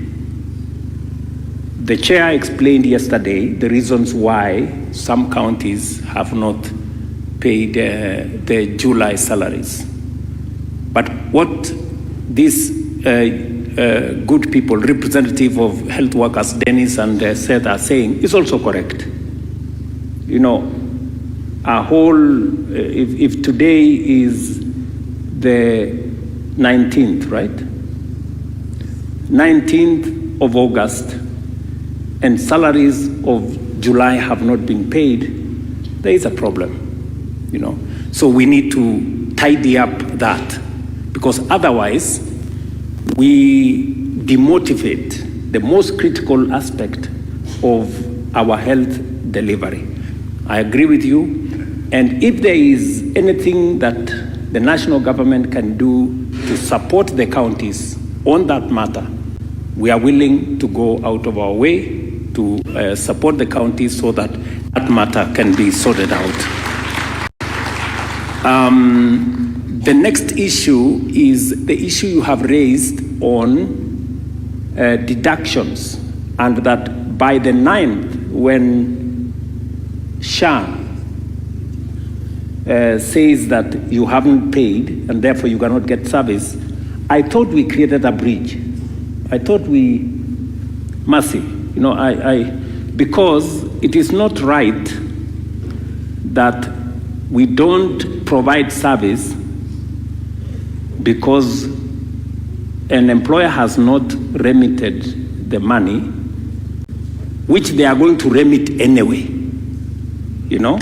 The chair explained yesterday the reasons why some counties have not paid the July salaries. But what these good people, representative of health workers, Dennis and Seth, are saying is also correct. You know, our whole, if today is the 19th, right? 19th of August, and salaries of July have not been paid, there is a problem, you know. So we need to tidy up that, because otherwise we demotivate the most critical aspect of our health delivery. I agree with you. And if there is anything that the national government can do to support the counties on that matter, we are willing to go out of our way to support the counties so that that matter can be sorted out. The next issue is the issue you have raised on deductions, and that by the 9th, when SHA says that you haven't paid and therefore you cannot get service, I thought we created a bridge. I thought we, Mercy, you know, because it is not right that we don't provide service because an employer has not remitted the money, which they are going to remit anyway, you know?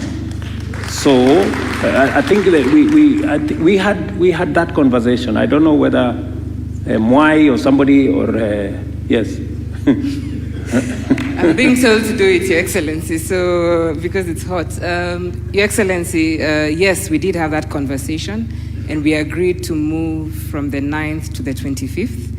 So I think that we had that conversation. I don't know whether Mwai or somebody or yes. I'm being told to do it, Your Excellency, so because it's hot. Your Excellency, yes, we did have that conversation, and we agreed to move from the 9th to the 25th.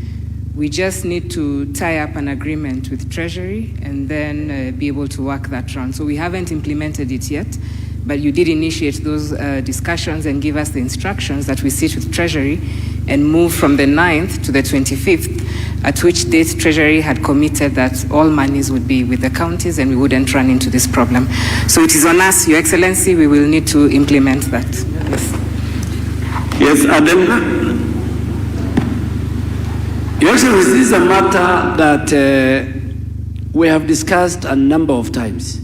We just need to tie up an agreement with Treasury and then be able to work that round. So we haven't implemented it yet, but you did initiate those discussions and give us the instructions that we sit with Treasury and move from the 9th to the 25th, at which date Treasury had committed that all monies would be with the counties and we wouldn't run into this problem. So it is on us, Your Excellency, we will need to implement that. Yes. Yes, Adam. Your Excellency, this is a matter that we have discussed a number of times.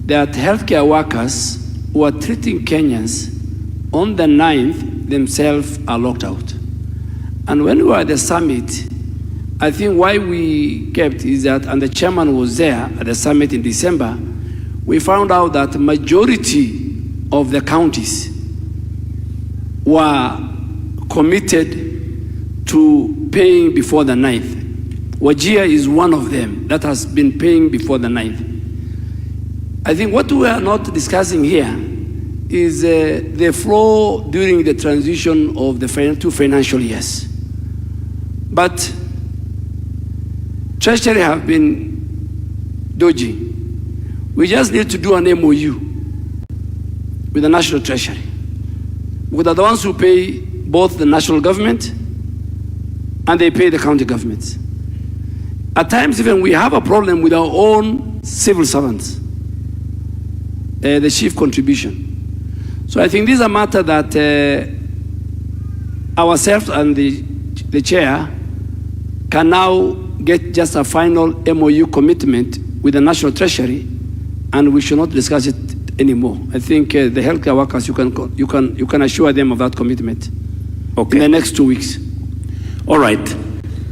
That healthcare workers who are treating Kenyans on the 9th themselves are locked out. And when we were at the summit, I think why we kept is that, and the chairman was there at the summit in December, we found out that the majority of the counties were committed to paying before the 9th. Wajir is one of them that has been paying before the 9th. I think what we are not discussing here is the flow during the transition of the two financial years. But Treasury have been dodging. We just need to do an MOU with the National Treasury. We are the ones who pay both the national government and they pay the county governments. At times even we have a problem with our own civil servants, the chief contribution. So I think this is a matter that ourselves and the chair can now get just a final MOU commitment with the National Treasury, and we should not discuss it anymore. I think the healthcare workers, you can assure them of that commitment. Okay. In the next 2 weeks. All right.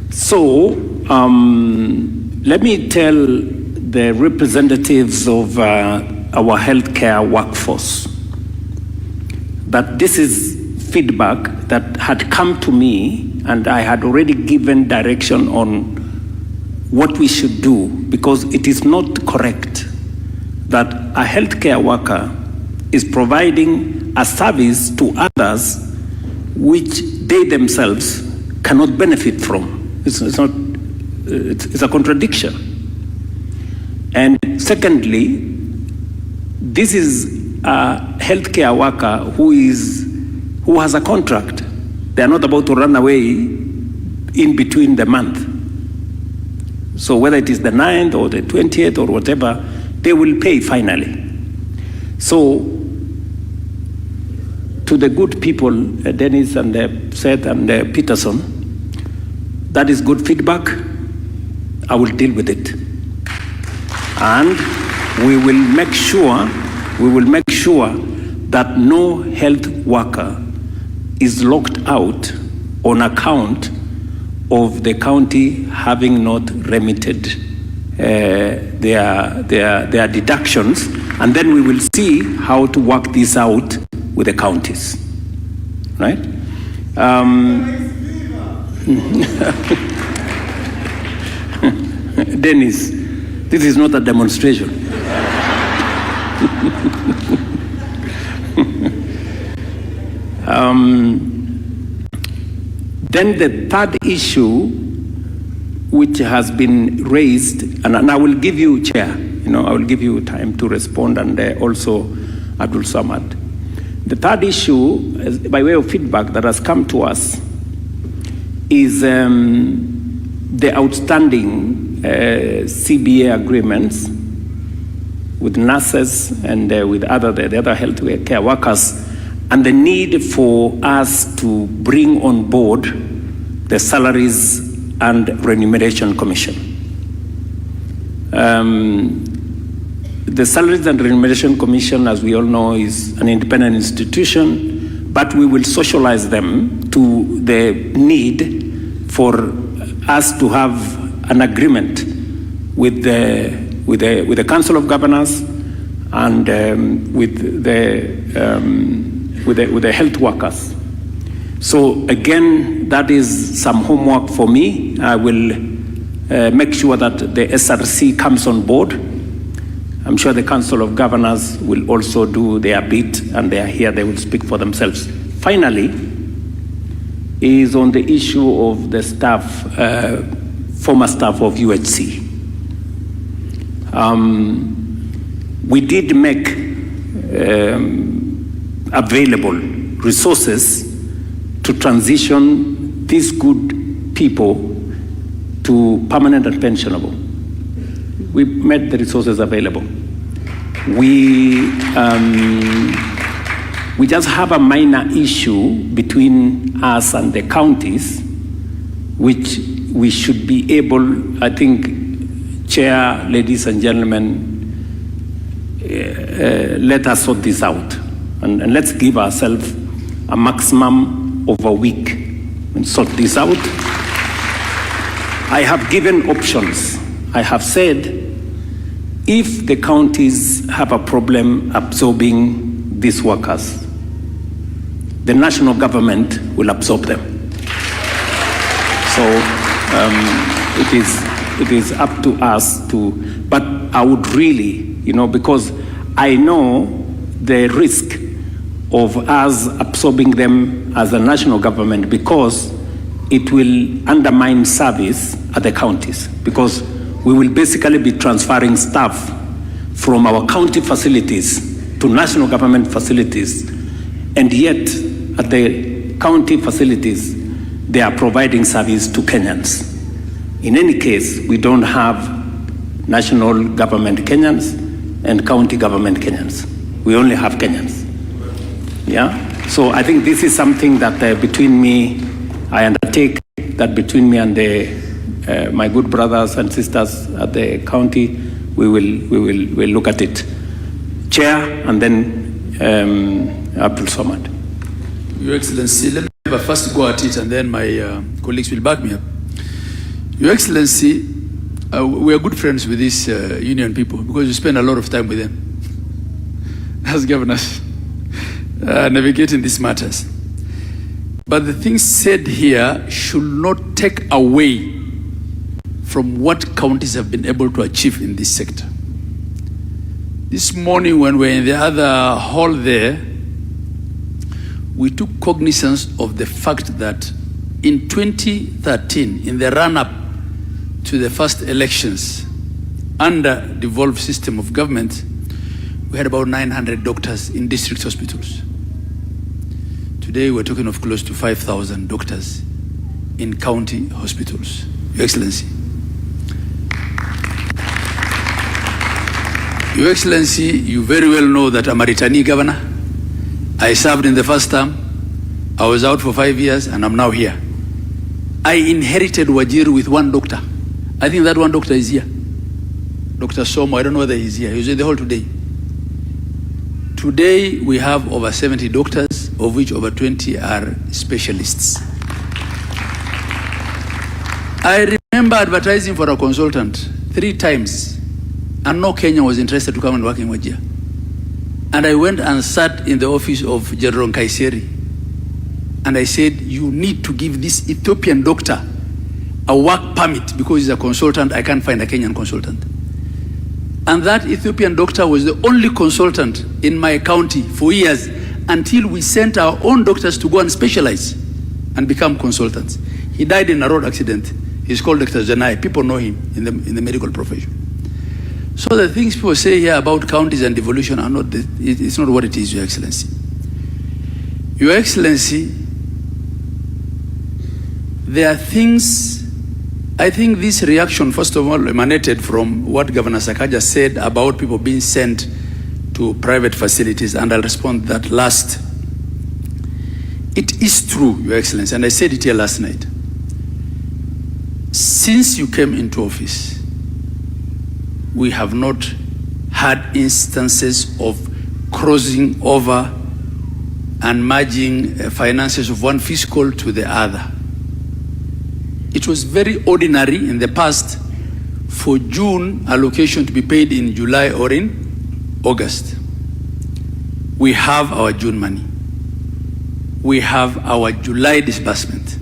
So let me tell the representatives of our healthcare workforce that this is feedback that had come to me, and I had already given direction on what we should do, because it is not correct that a healthcare worker is providing a service to others which they themselves cannot benefit from. It's a contradiction. And secondly, this is a healthcare worker who has a contract. They are not about to run away in between the month. So whether it is the 9th or the 20th or whatever, they will pay finally. So to the good people, Dennis and Seth and Peterson, that is good feedback. I will deal with it. And we will make sure that no health worker is locked out on account of the county having not remitted their deductions, and then we will see how to work this out with the counties, right? Dennis, this is not a demonstration. Then the third issue which has been raised, and I will give you, Chair, I will give you time to respond, and also Abdul Samad. The third issue, by way of feedback that has come to us, is the outstanding CBA agreements with nurses and with the other health care workers, and the need for us to bring on board the Salaries and Remuneration Commission. The Salaries and Remuneration Commission, as we all know, is an independent institution, but we will socialize them to the need for us to have an agreement with the Council of Governors and with the health workers. So again, that is some homework for me. I will make sure that the SRC comes on board. I'm sure the Council of Governors will also do their bit, and they are here, they will speak for themselves. Finally, is on the issue of the staff, former staff of UHC. We did make available resources to transition these good people to permanent and pensionable. We made the resources available. We just have a minor issue between us and the counties, which we should be able, I think, Chair, ladies and gentlemen, let us sort this out. And let's give ourselves a maximum of a week and sort this out. I have given options. I have said, if the counties have a problem absorbing these workers, the national government will absorb them. So it is up to us to, but I would really, because I know the risk of us absorbing them as a national government, because it will undermine service at the counties, because we will basically be transferring staff from our county facilities to national government facilities, and yet at the county facilities, they are providing service to Kenyans. In any case, we don't have national government Kenyans and county government Kenyans. We only have Kenyans. Yeah? So I think this is something that I undertake that between me and my good brothers and sisters at the county, we'll look at it. Chair, and then Abdul Samad. Your Excellency, let me first go at it, and then my colleagues will back me up. Your Excellency, we are good friends with these union people because we spend a lot of time with them as governors navigating these matters. But the things said here should not take away from what counties have been able to achieve in this sector. This morning when we were in the other hall there, we took cognizance of the fact that in 2013, in the run-up to the first elections under devolved system of government, we had about 900 doctors in district hospitals. Today we're talking of close to 5,000 doctors in county hospitals. Your Excellency. Your Excellency, you very well know that I'm a returnee governor. I served in the first term. I was out for 5 years and I'm now here. I inherited Wajir with one doctor. I think that one doctor is here. Dr. Somo, I don't know whether he's here. He was in the hall today. Today, we have over 70 doctors, of which over 20 are specialists. I remember advertising for a consultant 3 times, and no Kenyan was interested to come and work in Wajir. And I went and sat in the office of General Kaiseri, and I said, you need to give this Ethiopian doctor a work permit because he's a consultant. I can't find a Kenyan consultant. And that Ethiopian doctor was the only consultant in my county for years until we sent our own doctors to go and specialize and become consultants. He died in a road accident. He's called Dr. Janai. People know him in the medical profession. So the things people say here about counties and devolution are not, it's not what it is, Your Excellency. Your Excellency, there are things, I think this reaction, first of all, emanated from what Governor Sakaja said about people being sent to private facilities, and I'll respond to that last. It is true, Your Excellency, and I said it here last night. Since you came into office, we have not had instances of crossing over and merging finances of one fiscal to the other. It was very ordinary in the past for June allocation to be paid in July or in August. We have our June money. We have our July disbursement.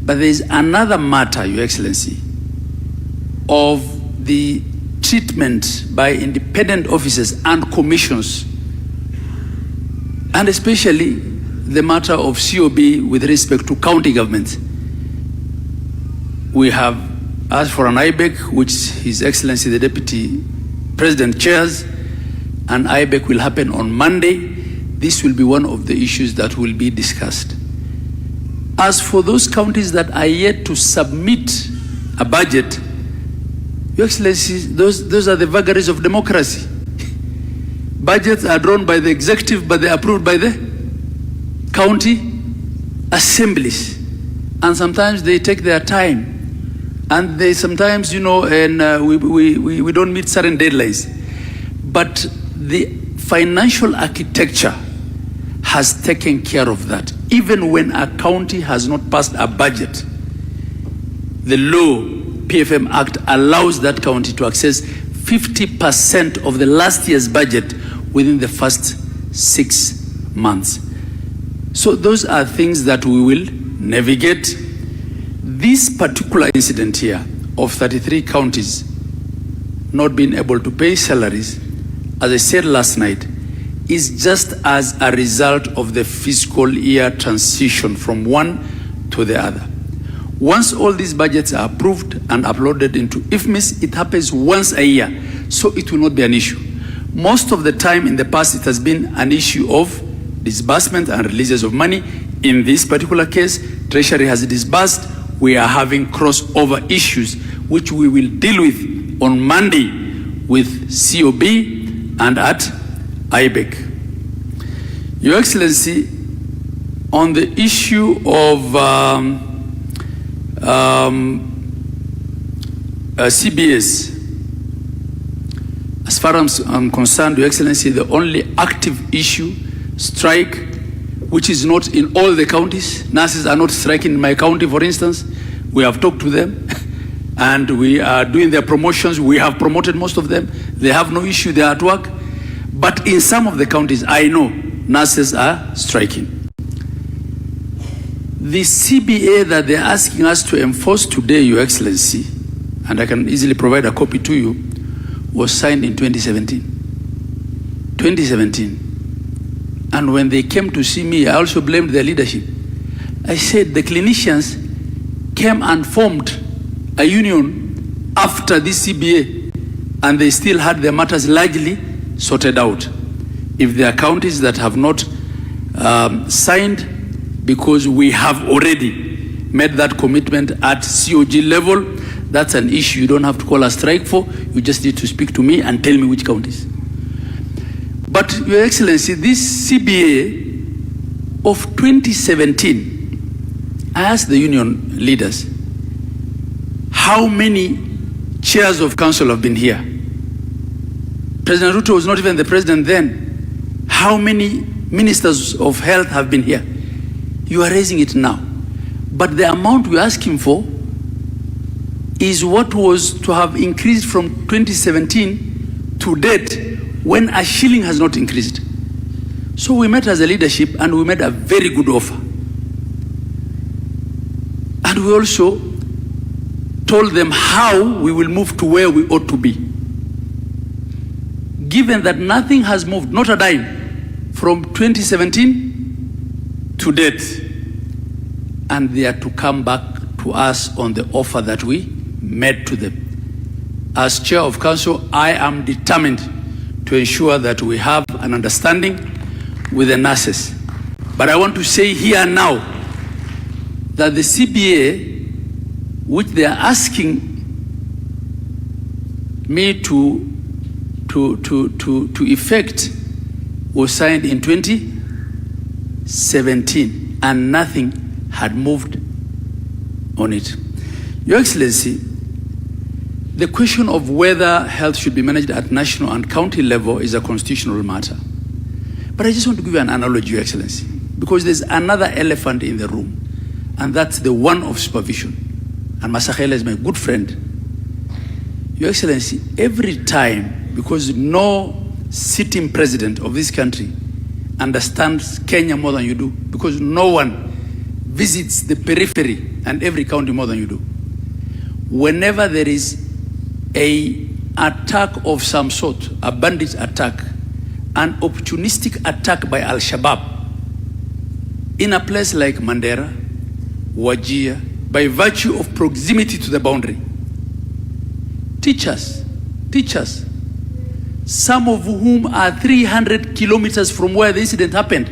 But there is another matter, Your Excellency, of the treatment by independent officers and commissions, and especially the matter of COB with respect to county government. We have asked for an IBEC, which His Excellency the Deputy President chairs, and IBEC will happen on Monday. This will be one of the issues that will be discussed. As for those counties that are yet to submit a budget, Your Excellency, those are the vagaries of democracy. Budgets are drawn by the executive, but they're approved by the county assemblies. And sometimes they take their time. And they sometimes, we don't meet certain deadlines. But the financial architecture has taken care of that. Even when a county has not passed a budget, the law, PFM Act, allows that county to access 50% of the last year's budget within the first 6 months. So those are things that we will navigate. This particular incident here of 33 counties not being able to pay salaries, as I said last night, is just as a result of the fiscal year transition from one to the other. Once all these budgets are approved and uploaded into IFMIS, it happens once a year, so it will not be an issue. Most of the time in the past, it has been an issue of disbursement and releases of money. In this particular case, Treasury has disbursed. We are having crossover issues, which we will deal with on Monday with COB and at IBEC. Your Excellency, on the issue of CBS, as far as I'm concerned, Your Excellency, the only active issue, strike, which is not in all the counties. Nurses are not striking in my county, for instance. We have talked to them and we are doing their promotions. We have promoted most of them. They have no issue, they are at work. But in some of the counties, I know nurses are striking. The CBA that they're asking us to enforce today, Your Excellency, and I can easily provide a copy to you, was signed in 2017. 2017. And when they came to see me, I also blamed their leadership. I said the clinicians came and formed a union after this CBA, and they still had their matters largely sorted out. If there are counties that have not signed, because we have already made that commitment at COG level, that's an issue you don't have to call a strike for. You just need to speak to me and tell me which counties. But Your Excellency, this CBA of 2017, I asked the union leaders, how many chairs of council have been here? President Ruto was not even the president then. How many ministers of health have been here? You are raising it now. But the amount we're asking for is what was to have increased from 2017 to date, when a shilling has not increased. So we met as a leadership and we made a very good offer. And we also told them how we will move to where we ought to be. Given that nothing has moved, not a dime, from 2017 to date, and they are to come back to us on the offer that we made to them. As chair of council, I am determined to ensure that we have an understanding with the nurses. But I want to say here now that the CBA, which they are asking me to effect, was signed in 2017 and nothing had moved on it. Your Excellency, The question of whether health should be managed at national and county level is a constitutional matter. But I just want to give you an analogy, Your Excellency, because there's another elephant in the room, and that's the one of supervision. And Masakhela is my good friend. Your Excellency, every time, because no sitting president of this country understands Kenya more than you do, because no one visits the periphery and every county more than you do. Whenever there is a attack of some sort, a bandit attack, an opportunistic attack by Al-Shabaab in a place like Mandera, Wajir, by virtue of proximity to the boundary, teachers, some of whom are 300 kilometers from where the incident happened,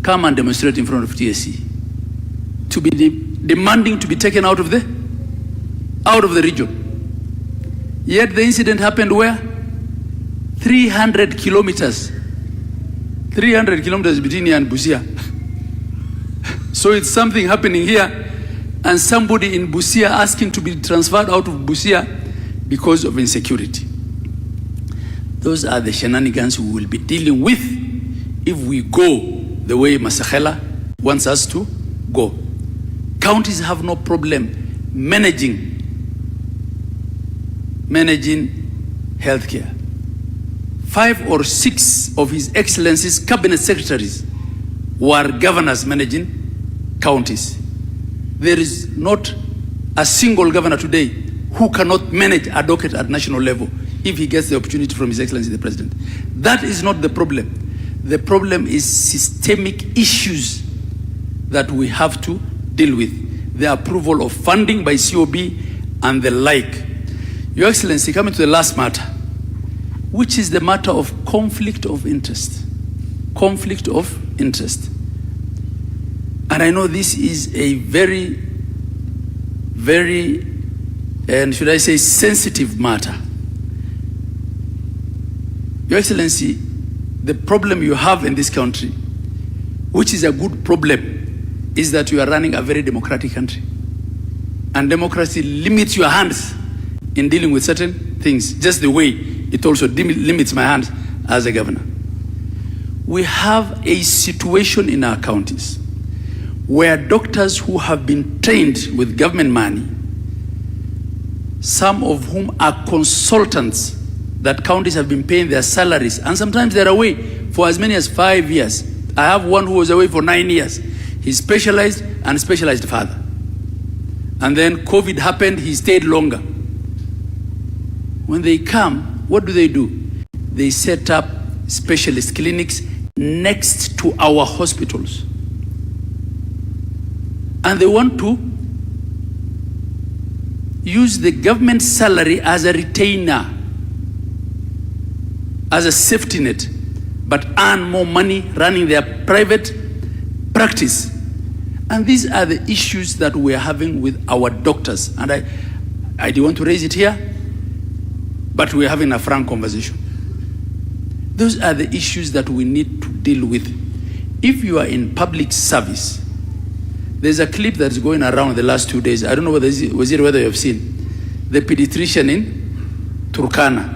come and demonstrate in front of TSC to be demanding to be taken out of the region. Yet the incident happened where? 300 kilometers. 300 kilometers between here and Busia. So it's something happening here and somebody in Busia asking to be transferred out of Busia because of insecurity. Those are the shenanigans we will be dealing with if we go the way Masakhela wants us to go. Counties have no problem managing healthcare. 5 or 6 of His Excellency's cabinet secretaries were governors managing counties. There is not a single governor today who cannot manage a docket at national level if he gets the opportunity from His Excellency the President. That is not the problem. The problem is systemic issues that we have to deal with. The approval of funding by COB and the like. Your Excellency, coming to the last matter, which is the matter of conflict of interest. Conflict of interest. And I know this is a very, and should I say, sensitive matter. Your Excellency, the problem you have in this country, which is a good problem, is that you are running a very democratic country. And democracy limits your hands in dealing with certain things, just the way it also limits my hands as a governor. We have a situation in our counties where doctors who have been trained with government money, some of whom are consultants that counties have been paying their salaries, and sometimes they're away for as many as 5 years. I have one who was away for 9 years. He's specialized and specialized further. And then COVID happened, he stayed longer. When they come, what do? They set up specialist clinics next to our hospitals. And they want to use the government salary as a retainer, as a safety net, but earn more money running their private practice. And these are the issues that we are having with our doctors. And I do want to raise it here, but we're having a frank conversation. Those are the issues that we need to deal with. If you are in public service, there's a clip that's going around the last 2 days. I don't know whether you have seen. The pediatrician in Turkana.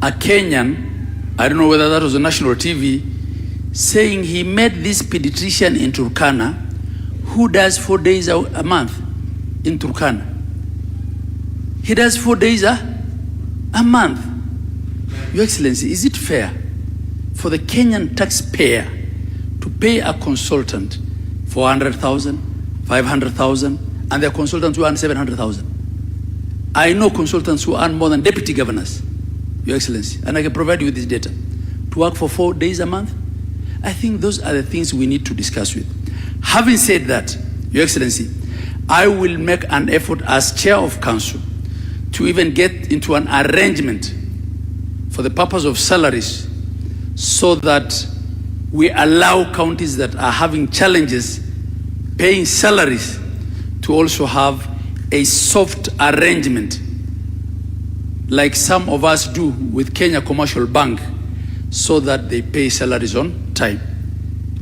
A Kenyan, I don't know whether that was on national TV, saying he met this pediatrician in Turkana who does 4 days a month in Turkana. He does 4 days a month. Your Excellency, is it fair for the Kenyan taxpayer to pay a consultant 400,000, 500,000, and there are consultants who earn 700,000? I know consultants who earn more than deputy governors, Your Excellency, and I can provide you with this data. To work for 4 days a month? I think those are the things we need to discuss with. Having said that, Your Excellency, I will make an effort as chair of council to even get into an arrangement for the purpose of salaries so that we allow counties that are having challenges paying salaries to also have a soft arrangement like some of us do with Kenya Commercial Bank so that they pay salaries on time.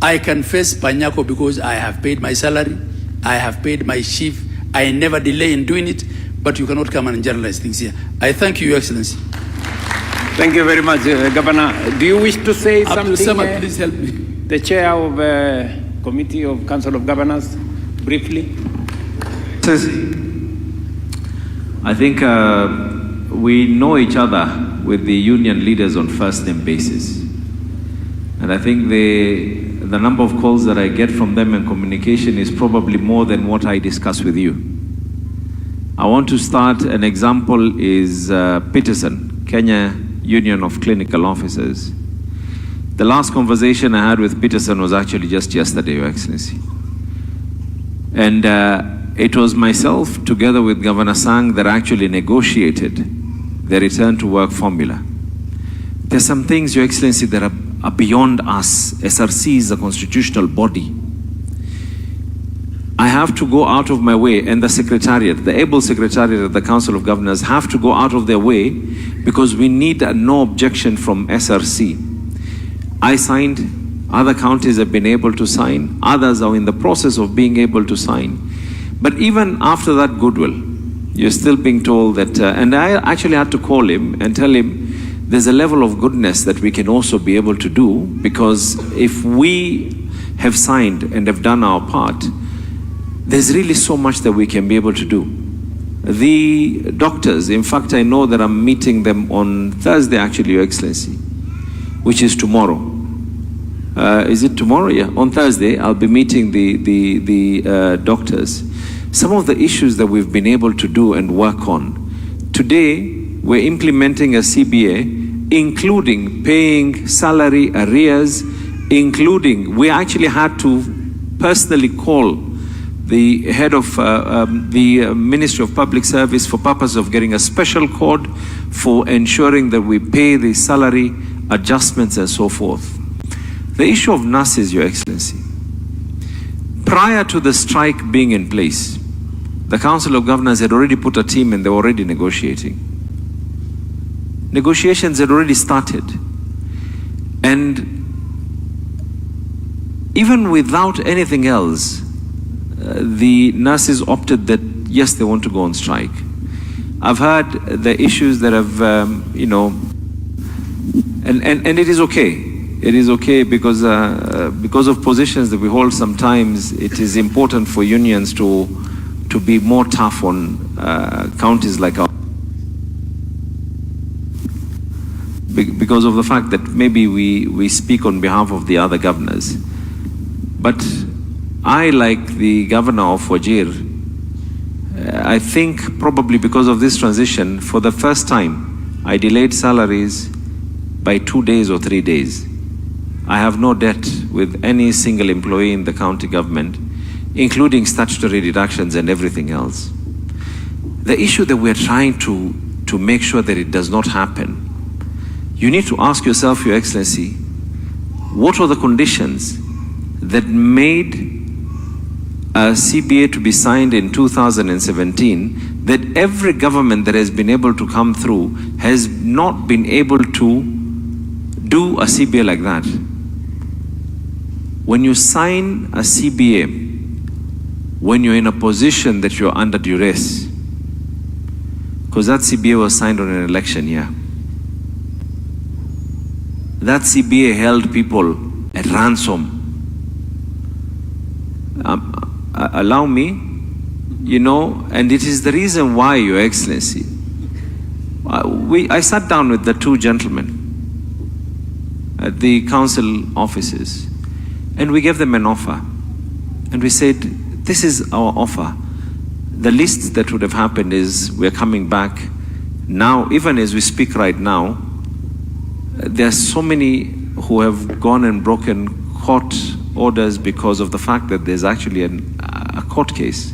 I can face Panyako because I have paid my salary, I have paid my chief, I never delay in doing it, but you cannot come and generalize things here. I thank you, Your Excellency. Thank you very much, Governor. Do you wish to say Abdul something? Samad, please help me. The chair of Committee of Council of Governors, briefly. I think we know each other with the union leaders on first name basis. And I think the number of calls that I get from them in communication is probably more than what I discuss with you. I want to start, an example is Peterson, Kenya Union of Clinical Officers. The last conversation I had with Peterson was actually just yesterday, Your Excellency. And it was myself, together with Governor Sang, that actually negotiated the return to work formula. There's some things, Your Excellency, that are beyond us. SRC is a constitutional body. I have to go out of my way, and the Secretariat, the able Secretariat of the Council of Governors have to go out of their way because we need a no objection from SRC. I signed, other counties have been able to sign, others are in the process of being able to sign. But even after that goodwill, you're still being told that, and I actually had to call him and tell him there's a level of goodness that we can also be able to do, because if we have signed and have done our part, there's really so much that we can be able to do. The doctors, in fact, I know that I'm meeting them on Thursday, actually, Your Excellency, which is tomorrow. Is it tomorrow? Yeah, on Thursday, I'll be meeting the doctors. Some of the issues that we've been able to do and work on. Today, we're implementing a CBA, including paying salary arrears, including, we actually had to personally call the head of the Ministry of Public Service for purpose of getting a special code for ensuring that we pay the salary adjustments and so forth. The issue of nurses, Your Excellency. Prior to the strike being in place, the Council of Governors had already put a team and they were already negotiating. Negotiations had already started. And even without anything else, the nurses opted that, yes, they want to go on strike. I've heard the issues that have, and it is okay. It is okay because of positions that we hold sometimes, it is important for unions to be more tough on counties like ours. Because of the fact that maybe we speak on behalf of the other governors. But I, like the governor of Wajir, I think probably because of this transition, for the first time, I delayed salaries by 2 days or 3 days. I have no debt with any single employee in the county government, including statutory deductions and everything else. The issue that we're trying to make sure that it does not happen, you need to ask yourself, Your Excellency, what were the conditions that made a CBA to be signed in 2017 that every government that has been able to come through has not been able to do a CBA like that? When you sign a CBA, when you're in a position that you're under duress, because that CBA was signed on an election year. That CBA held people at ransom. Allow me, and it is the reason why, Your Excellency, I sat down with the two gentlemen at the council offices, and we gave them an offer. And we said, this is our offer. The least that would have happened is we're coming back now, even as we speak right now. There are so many who have gone and broken court orders because of the fact that there's actually a court case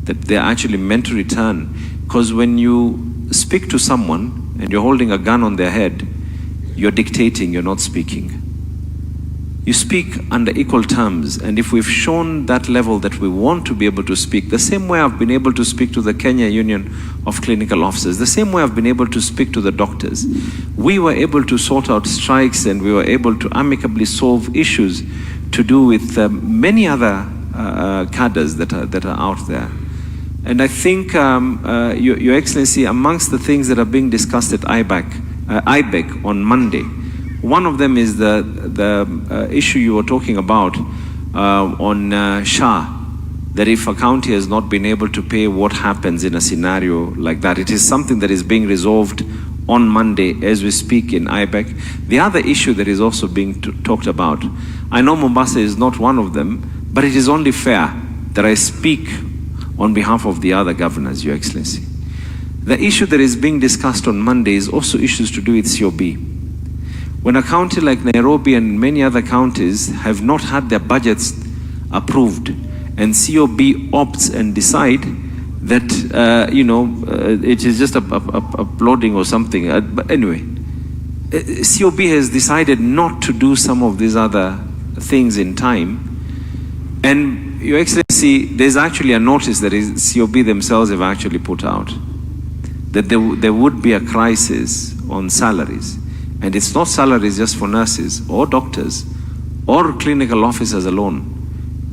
that they're actually meant to return. Because when you speak to someone and you're holding a gun on their head, you're dictating, you're not speaking. You speak under equal terms, and if we've shown that level that we want to be able to speak, the same way I've been able to speak to the Kenya Union of Clinical Officers, the same way I've been able to speak to the doctors, we were able to sort out strikes and we were able to amicably solve issues to do with many other cadres that are out there. And I think, Your Excellency, amongst the things that are being discussed at IBEC on Monday, one of them is the issue you were talking about on SHA, that if a county has not been able to pay, what happens in a scenario like that. It is something that is being resolved on Monday as we speak in IBEC. The other issue that is also being talked about, I know Mombasa is not one of them, but it is only fair that I speak on behalf of the other governors, Your Excellency. The issue that is being discussed on Monday is also issues to do with COB. When a county like Nairobi and many other counties have not had their budgets approved, and COB opts and decide that, it is just a uploading or something. But anyway, COB has decided not to do some of these other things in time. And Your Excellency, there's actually a notice that COB themselves have actually put out, that there would be a crisis on salaries. And it's not salaries just for nurses or doctors or clinical officers alone.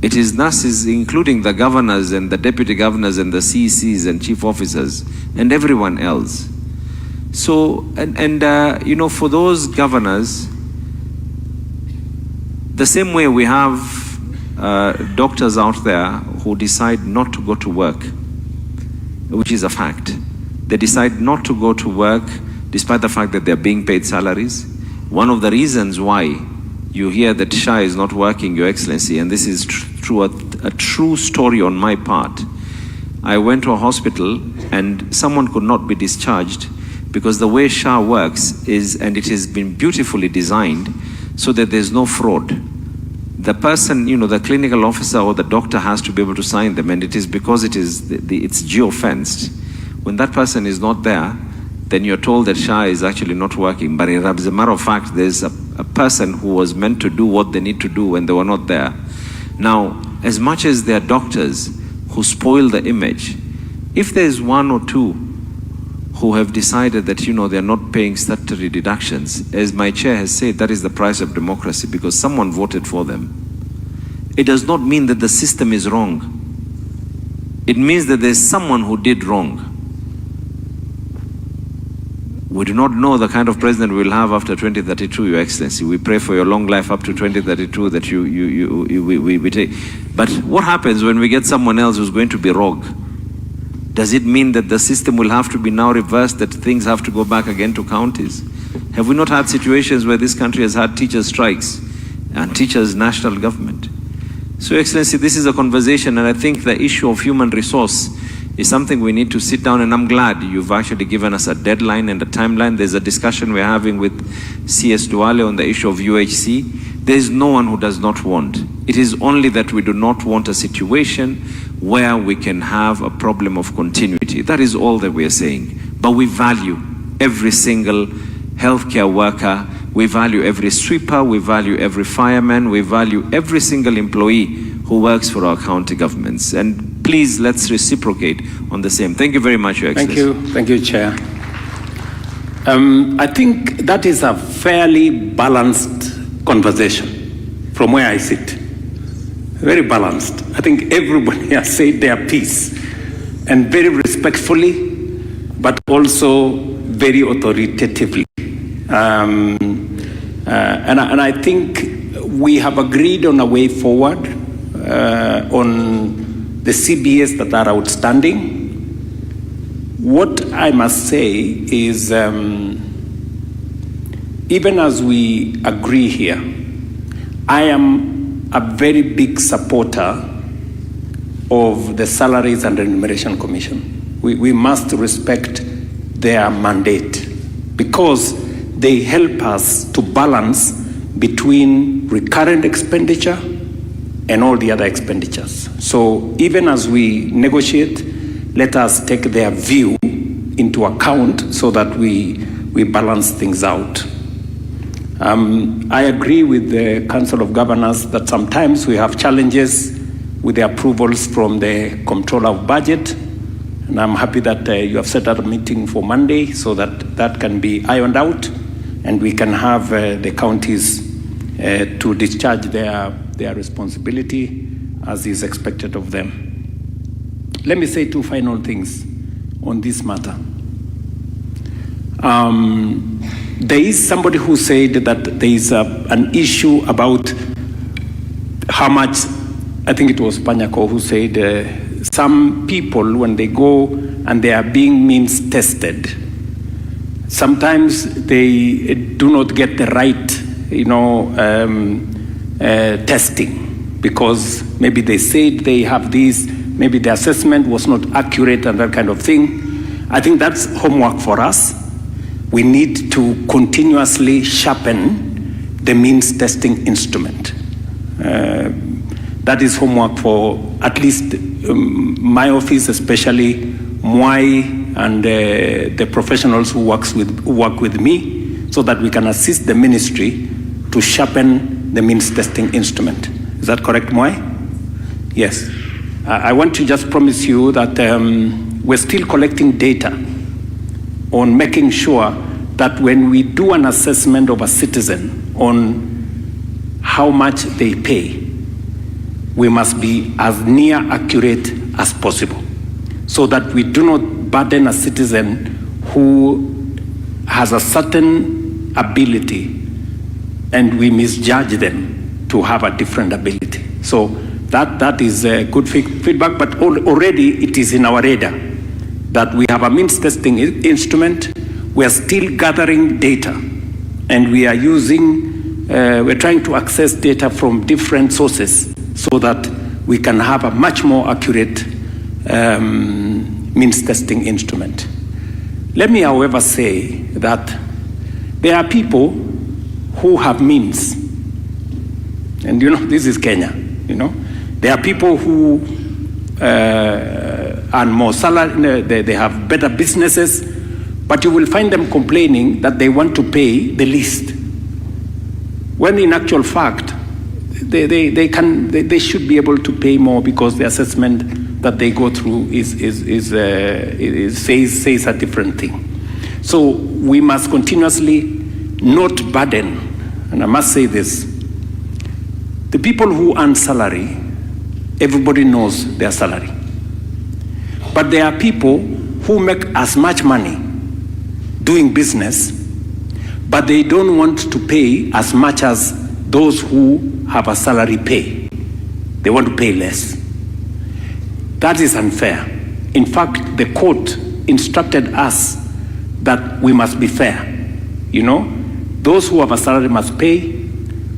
It is nurses, including the governors and the deputy governors and the CCs and chief officers and everyone else. So, for those governors, the same way we have doctors out there who decide not to go to work, which is a fact. They decide not to go to work despite the fact that they're being paid salaries. One of the reasons why you hear that SHA is not working, Your Excellency, and this is a true story on my part. I went to a hospital and someone could not be discharged because the way SHA works is, and it has been beautifully designed so that there's no fraud. The person, the clinical officer or the doctor has to be able to sign them, and it is because it's geo-fenced. When that person is not there, then you're told that SHA is actually not working. But as a matter of fact, there's a person who was meant to do what they need to do when they were not there. Now, as much as there are doctors who spoil the image, if there's one or two who have decided that, they're not paying statutory deductions, as my chair has said, that is the price of democracy because someone voted for them. It does not mean that the system is wrong. It means that there's someone who did wrong. We do not know the kind of president we'll have after 2032, Your Excellency. We pray for your long life up to 2032 that we take. But what happens when we get someone else who's going to be rogue? Does it mean that the system will have to be now reversed, that things have to go back again to counties? Have we not had situations where this country has had teachers' strikes and teachers' national government? So, Your Excellency, this is a conversation, and I think the issue of human resource is something we need to sit down, and I'm glad you've actually given us a deadline and a timeline. There's a discussion we're having with CS Duale on the issue of UHC. There's no one who does not want. It is only that we do not want a situation where we can have a problem of continuity. That is all that we are saying. But we value every single healthcare worker. We value every sweeper. We value every fireman. We value every single employee who works for our county governments. And please, let's reciprocate on the same. Thank you very much, Your Excellency. Thank you, Chair. I think that is a fairly balanced conversation from where I sit. Very balanced. I think everybody has said their piece, and very respectfully, but also very authoritatively. And I think we have agreed on a way forward on the CBS that are outstanding. What I must say is, even as we agree here, I am a very big supporter of the Salaries and Remuneration Commission. We must respect their mandate because they help us to balance between recurrent expenditure and all the other expenditures. So even as we negotiate, let us take their view into account so that we balance things out. I agree with the Council of Governors that sometimes we have challenges with the approvals from the Comptroller of Budget, and I'm happy that you have set up a meeting for Monday so that that can be ironed out and we can have the counties to discharge their responsibility as is expected of them. let me say two final things on this matter. There is somebody who said that there is an issue about how much, I think it was Panyako who said, some people, when they go and they are being means tested, sometimes they do not get the right, testing, because maybe they said they have this, maybe the assessment was not accurate and that kind of thing. I think that's homework for us. We need to continuously sharpen the means testing instrument. That is homework for at least my office, especially Mwai and the professionals who work with me, so that we can assist the ministry to sharpen the means testing instrument. Is that correct, Mwai? Yes. I want to just promise you that we're still collecting data on making sure that when we do an assessment of a citizen on how much they pay, we must be as near accurate as possible, so that we do not burden a citizen who has a certain ability and we misjudge them to have a different ability. So that is good feedback, but already it is in our radar that we have a means testing instrument. We are still gathering data, and we are we're trying to access data from different sources so that we can have a much more accurate means testing instrument. Let me, however, say that there are people who have means, and this is Kenya, There are people who earn more salary, they have better businesses, but you will find them complaining that they want to pay the least, when in actual fact, they should be able to pay more, because the assessment that they go through says a different thing. So we must continuously not burden, and I must say this, the people who earn salary, everybody knows their salary. But there are people who make as much money doing business, but they don't want to pay as much as those who have a salary pay. They want to pay less. That is unfair. In fact, the court instructed us that we must be fair. Those who have a salary must pay.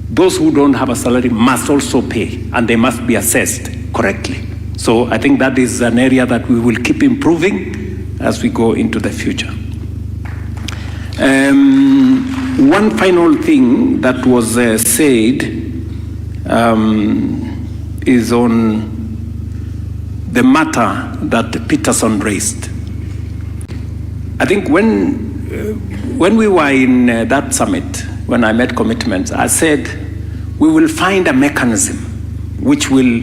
Those who don't have a salary must also pay, and they must be assessed correctly. So I think that is an area that we will keep improving as we go into the future. One final thing that was said is on the matter that Peterson raised. I think when we were in that summit, when I made commitments, I said we will find a mechanism which will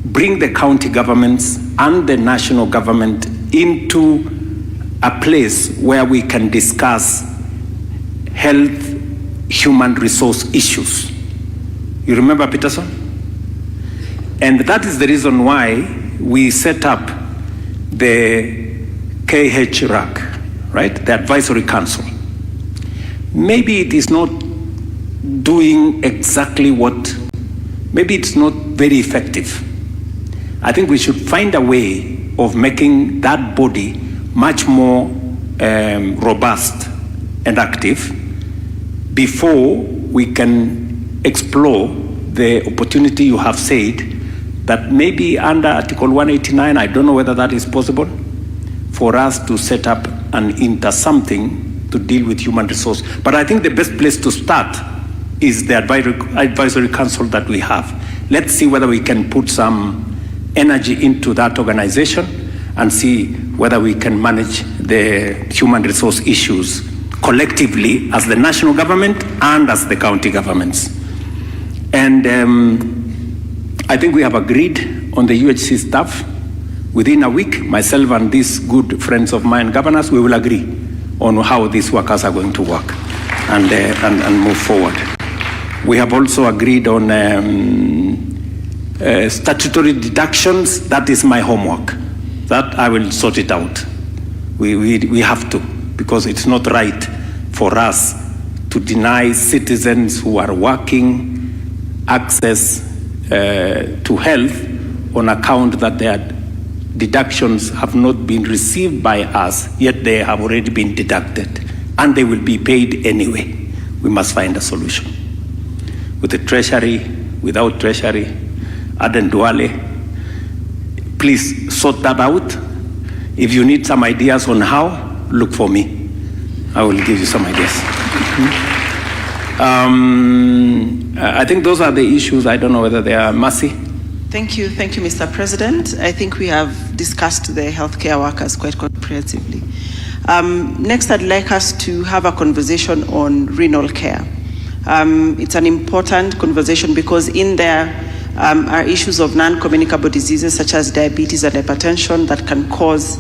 bring the county governments and the national government into a place where we can discuss health, human resource issues. You remember Peterson? And that is the reason why we set up the KHRAC, right? The Advisory Council. Maybe it is not doing exactly maybe it's not very effective. I think we should find a way of making that body much more robust and active before we can explore the opportunity you have said that maybe under Article 189, I don't know whether that is possible, for us to set up something to deal with human resource. But I think the best place to start is the advisory council that we have. Let's see whether we can put some energy into that organization and see whether we can manage the human resource issues collectively as the national government and as the county governments. And I think we have agreed on the UHC staff. Within a week, myself and these good friends of mine, governors, we will agree on how these workers are going to work and move forward. We have also agreed on statutory deductions, that is my homework. That I will sort it out. We have to, because it's not right for us to deny citizens who are working access to health on account that their deductions have not been received by us, yet they have already been deducted, and they will be paid anyway. We must find a solution. With the Treasury, without Treasury, Aden Duale, please sort that out. If you need some ideas on how, look for me. I will give you some ideas. I think those are the issues. I don't know whether they are Mercy. Thank you, Mr. President. I think we have discussed the healthcare workers quite comprehensively. Next, I'd like us to have a conversation on renal care. It's an important conversation because in there are issues of non-communicable diseases such as diabetes and hypertension that can cause,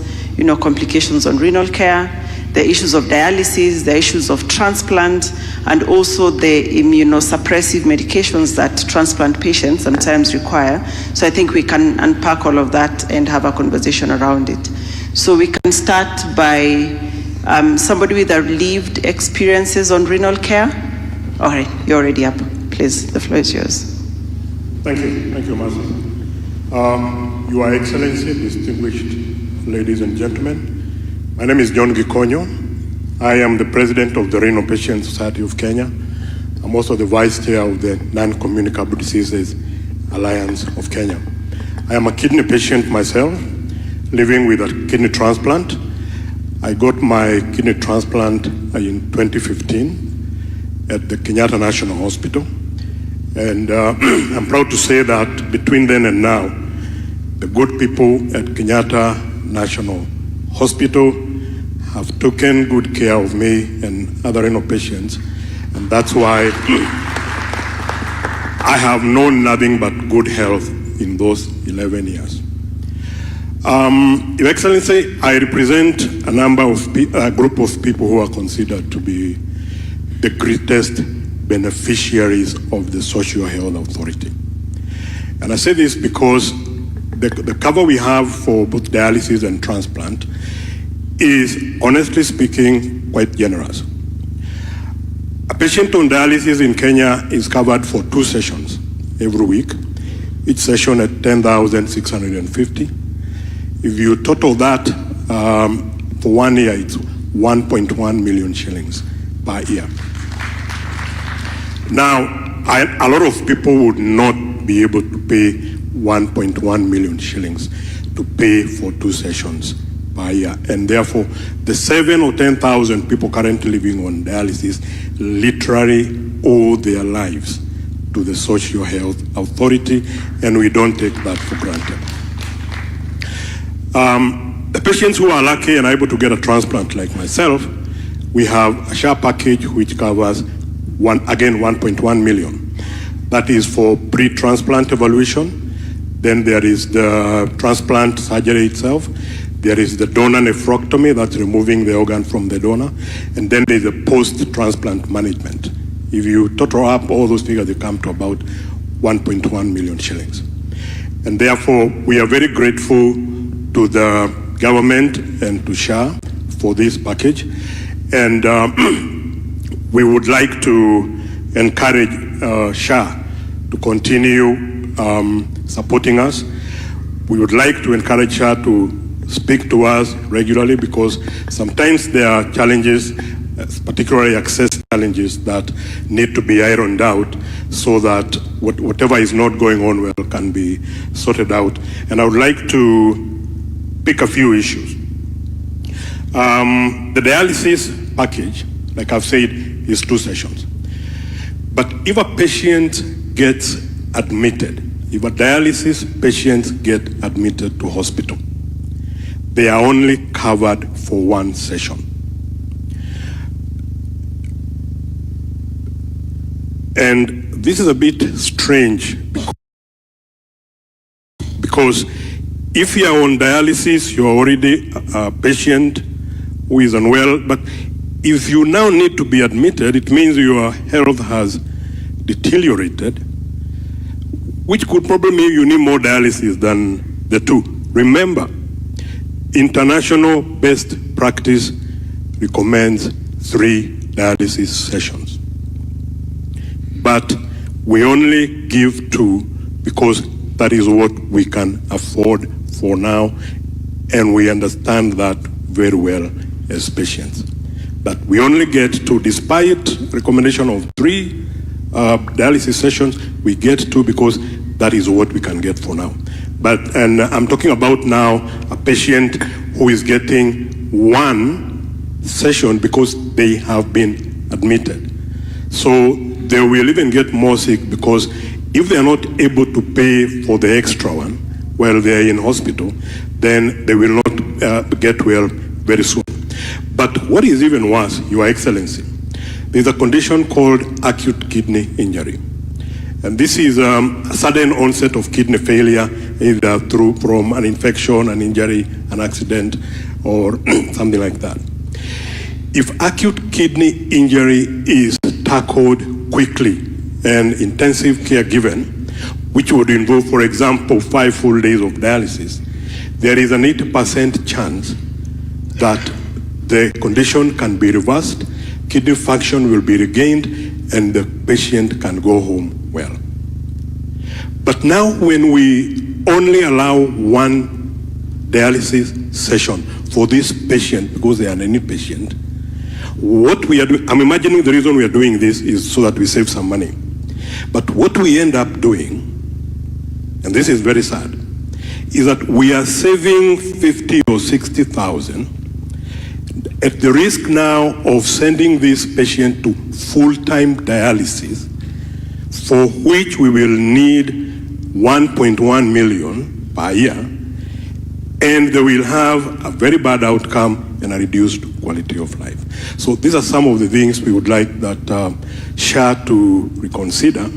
complications on renal care. The issues of dialysis, the issues of transplant, and also the immunosuppressive medications that transplant patients sometimes require. So I think we can unpack all of that and have a conversation around it. So we can start by somebody with their lived experiences on renal care. All right, you're already up. Please, the floor is yours. Thank you, Mercy. Your Excellency, distinguished ladies and gentlemen, my name is John Gikonyo. I am the president of the Renal Patient Society of Kenya. I'm also the vice chair of the Non-Communicable Diseases Alliance of Kenya. I am a kidney patient myself, living with a kidney transplant. I got my kidney transplant in 2015 at the Kenyatta National Hospital. And I'm proud to say that between then and now, the good people at Kenyatta National Hospital have taken good care of me and other renal patients, and that's why I have known nothing but good health in those 11 years. Your Excellency, I represent a group of people who are considered to be the greatest beneficiaries of the Social Health Authority. And I say this because the cover we have for both dialysis and transplant is, honestly speaking, quite generous. A patient on dialysis in Kenya is covered for 2 sessions every week, each session at 10,650. If you total that for 1 year, it's 1.1 million shillings per year. Now, a lot of people would not be able to pay 1.1 million shillings to pay for 2 sessions per year. And therefore, the 7 or 10,000 people currently living on dialysis literally owe their lives to the Social Health Authority, and we don't take that for granted. The patients who are lucky and able to get a transplant like myself, we have a SHA package which covers 1.1 million. That is for pre-transplant evaluation. Then there is the transplant surgery itself. There is the donor nephrectomy, that's removing the organ from the donor. And then there's the post-transplant management. If you total up all those figures, they come to about 1.1 million shillings. And therefore, we are very grateful to the government and to SHA for this package. And we would like to encourage SHA to continue supporting us. We would like to encourage SHA to speak to us regularly, because sometimes there are challenges, particularly access challenges, that need to be ironed out so that whatever is not going on well can be sorted out. And I would like to pick a few issues. The dialysis package, like I've said, is 2 sessions. But if a patient gets admitted, if a dialysis patient gets admitted to hospital, they are only covered for 1 session. And this is a bit strange because if you are on dialysis, you are already a patient who is unwell, but if you now need to be admitted, it means your health has deteriorated. which could probably mean you need more dialysis than the two. Remember, international best practice recommends 3 dialysis sessions. But we only give 2 because that is what we can afford for now, and we understand that very well as patients. But we only get 2, despite recommendation of 3 dialysis sessions, we get 2 because that is what we can get for now. But, and I'm talking about now a patient who is getting 1 session because they have been admitted. So they will even get more sick because if they are not able to pay for the extra one while they are in hospital, then they will not get well very soon. But what is even worse, Your Excellency, there's a condition called acute kidney injury. And this is a sudden onset of kidney failure, either from an infection, an injury, an accident, or something like that. If acute kidney injury is tackled quickly and intensive care given, which would involve, for example, 5 full days of dialysis, there is an 80% chance that the condition can be reversed, kidney function will be regained, and the patient can go home well. But now when we only allow 1 dialysis session for this patient, because they are any patient, what we are doing, I'm imagining the reason we are doing this is so that we save some money. But what we end up doing, and this is very sad, is that we are saving 50 or 60,000 at the risk now of sending this patient to full-time dialysis, for which we will need 1.1 million per year, and they will have a very bad outcome and a reduced quality of life. So these are some of the things we would like that SHA to reconsider,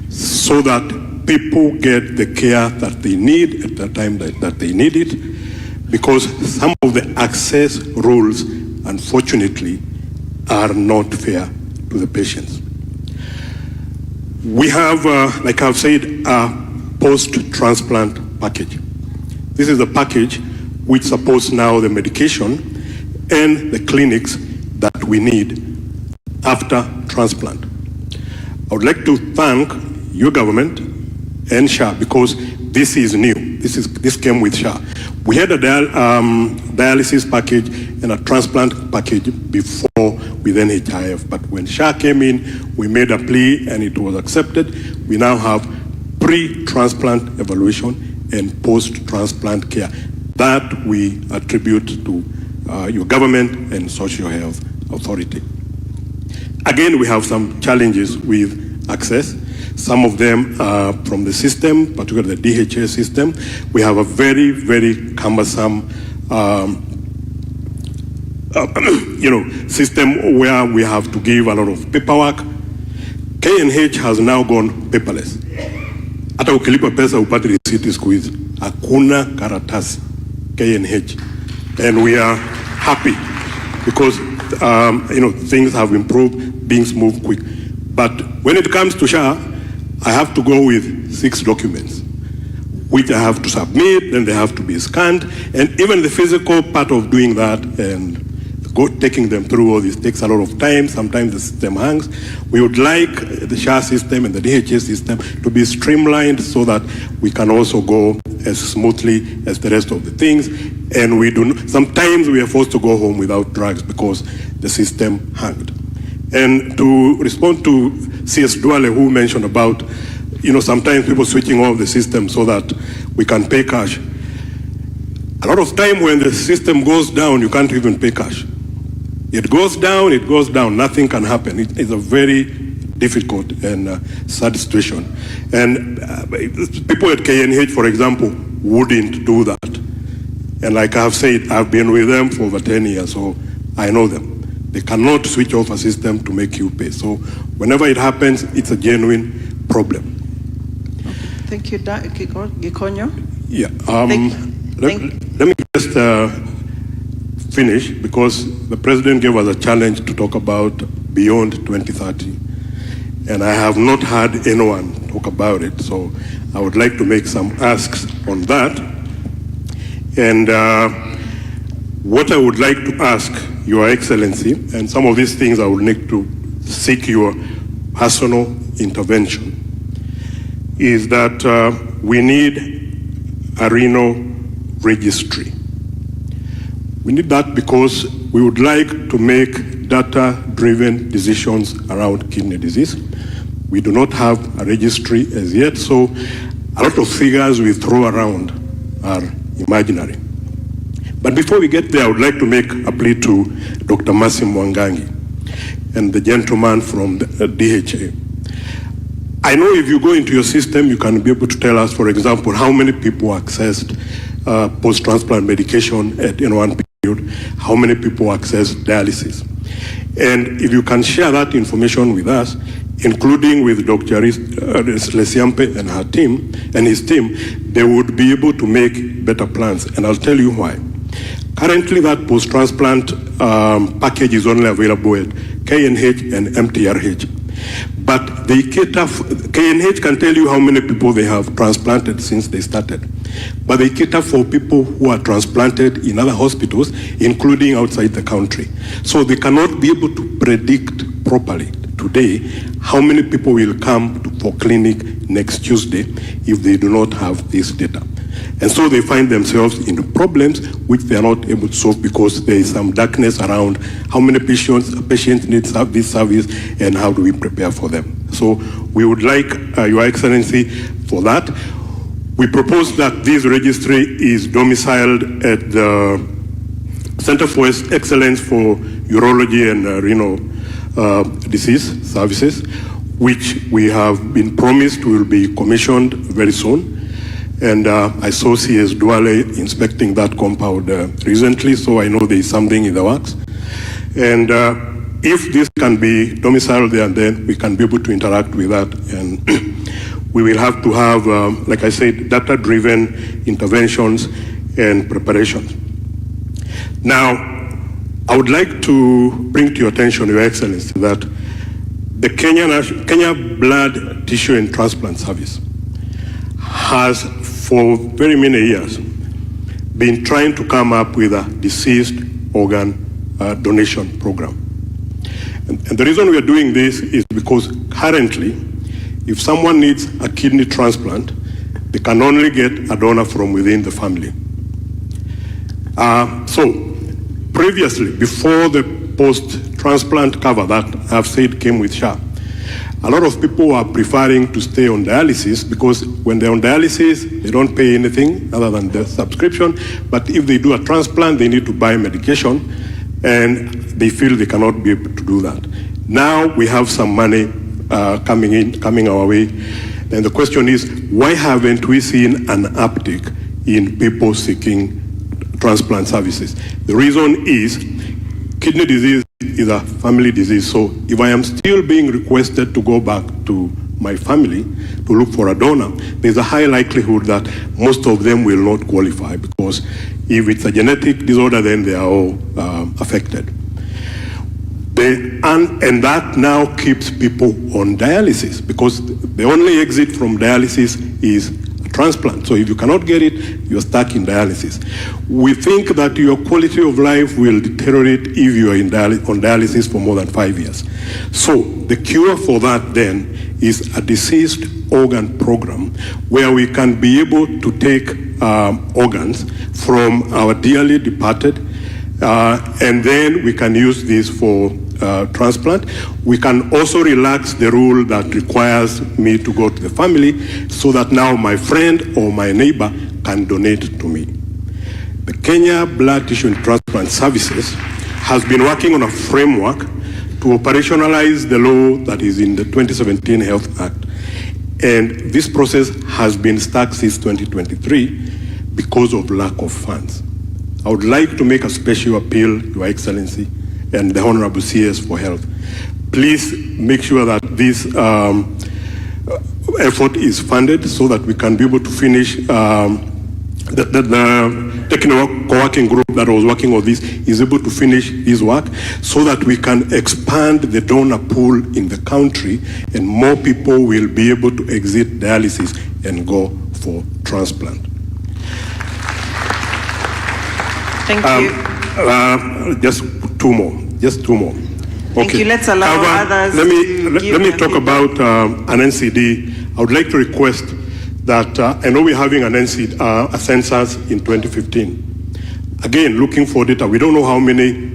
so that people get the care that they need at the time that they need it, because some of the access rules, unfortunately, are not fair to the patients. We have, like I've said, a post-transplant package. This is a package which supports now the medication and the clinics that we need after transplant. I would like to thank your government and SHA because this is new. This came with SHA. We had a dialysis package and a transplant package before with NHIF, but when SHA came in, we made a plea and it was accepted. We now have pre-transplant evaluation and post-transplant care. That we attribute to your government and Social Health Authority. Again, we have some challenges with access. Some of them are from the system, particularly the DHA system. We have a very, very cumbersome system where we have to give a lot of paperwork. KNH has now gone paperless. Hata ukilipa pesa upate risiti siku hizi. Hakuna karatasi KNH. And we are happy because things have improved, things move quick. But when it comes to SHA, I have to go with 6 documents, which I have to submit, then they have to be scanned, and even the physical part of doing that and taking them through all this takes a lot of time. Sometimes the system hangs. We would like the SHA system and the DHA system to be streamlined so that we can also go as smoothly as the rest of the things. And we do not, sometimes we are forced to go home without drugs because the system hanged. And to respond to CS Duale, who mentioned about, sometimes people switching off the system so that we can pay cash. A lot of time when the system goes down, you can't even pay cash. It goes down, nothing can happen. It's a very difficult and sad situation. And people at KNH, for example, wouldn't do that. And like I've said, I've been with them for over 10 years, so I know them. They cannot switch off a system to make you pay. So whenever it happens, it's a genuine problem. Thank you, Gikonyo. Yeah. Let me just finish, because the president gave us a challenge to talk about beyond 2030. And I have not heard anyone talk about it. So I would like to make some asks on that. And what I would like to ask Your Excellency, and some of these things I would need to seek your personal intervention, is that we need a renal registry. We need that because we would like to make data-driven decisions around kidney disease. We do not have a registry as yet, so a lot of figures we throw around are imaginary. But before we get there, I would like to make a plea to Dr. Mercy Mwangangi and the gentleman from the DHA. I know if you go into your system, you can be able to tell us, for example, how many people accessed post-transplant medication in one period, how many people accessed dialysis. And if you can share that information with us, including with Dr. Lesiampe and her team and his team, they would be able to make better plans. And I'll tell you why. Currently, that post-transplant package is only available at KNH and MTRH. But they cater, KNH can tell you how many people they have transplanted since they started. But they cater for people who are transplanted in other hospitals, including outside the country. So they cannot be able to predict properly today how many people will come for clinic next Tuesday if they do not have this data. And so they find themselves in problems which they are not able to solve because there is some darkness around how many patients need this service and how do we prepare for them. So we would like Your Excellency for that. We propose that this registry is domiciled at the Center for Excellence for Urology and Renal Disease Services, which we have been promised will be commissioned very soon. And I saw CS Duale inspecting that compound recently, so I know there is something in the works. And if this can be domiciled there, then we can be able to interact with that. And we will have to have, like I said, data-driven interventions and preparations. Now, I would like to bring to your attention, Your Excellency, that the Kenya Blood Tissue and Transplant Service has for very many years been trying to come up with a deceased organ donation program. And the reason we are doing this is because currently, if someone needs a kidney transplant, they can only get a donor from within the family. So previously, before the post-transplant cover that I've said came with SHA, a lot of people are preferring to stay on dialysis because when they're on dialysis, they don't pay anything other than the subscription. But if they do a transplant, they need to buy medication and they feel they cannot be able to do that. Now we have some money coming our way. And the question is, why haven't we seen an uptick in people seeking transplant services? The reason is kidney disease is a family disease. So if I am still being requested to go back to my family to look for a donor, there's a high likelihood that most of them will not qualify because if it's a genetic disorder, then they are all affected. And that now keeps people on dialysis because the only exit from dialysis is transplant. So if you cannot get it, you're stuck in dialysis. We think that your quality of life will deteriorate if you are on dialysis for more than 5 years. So the cure for that then is a deceased organ program where we can be able to take organs from our dearly departed and then we can use this for transplant. We can also relax the rule that requires me to go to the family so that now my friend or my neighbor can donate to me. The Kenya Blood Tissue and Transplant Services has been working on a framework to operationalize the law that is in the 2017 Health Act. And this process has been stuck since 2023 because of lack of funds. I would like to make a special appeal, Your Excellency, and the Honorable CS for Health. Please make sure that this effort is funded so that we can be able to finish the technical working group that was working on this is able to finish this work so that we can expand the donor pool in the country and more people will be able to exit dialysis and go for transplant. Thank you. Just two more. Thank you. Let's allow others. Let me talk about an NCD. I would like to request that I know we're having a census in 2015. Again, looking for data. We don't know how many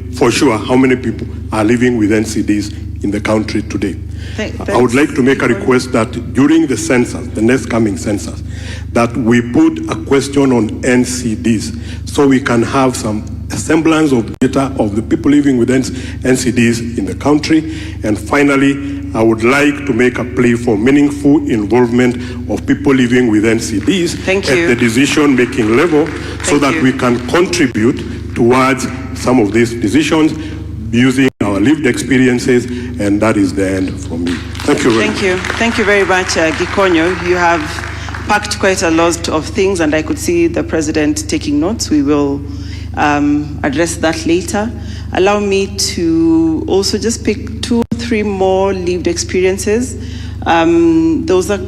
people are living with NCDs in the country today. I would like to make a request that during the census, the next coming census, that we put a question on NCDs so we can have some semblance of data of the people living with NCDs in the country. And finally, I would like to make a plea for meaningful involvement of people living with NCDs at the decision-making level so that we can contribute towards some of these decisions using our lived experiences, and that is the end for me. Thank you very much. Thank you very much, Gikonyo. You have packed quite a lot of things, and I could see the President taking notes. We will address that later. Allow me to also just pick 2 or 3 more lived experiences. There was a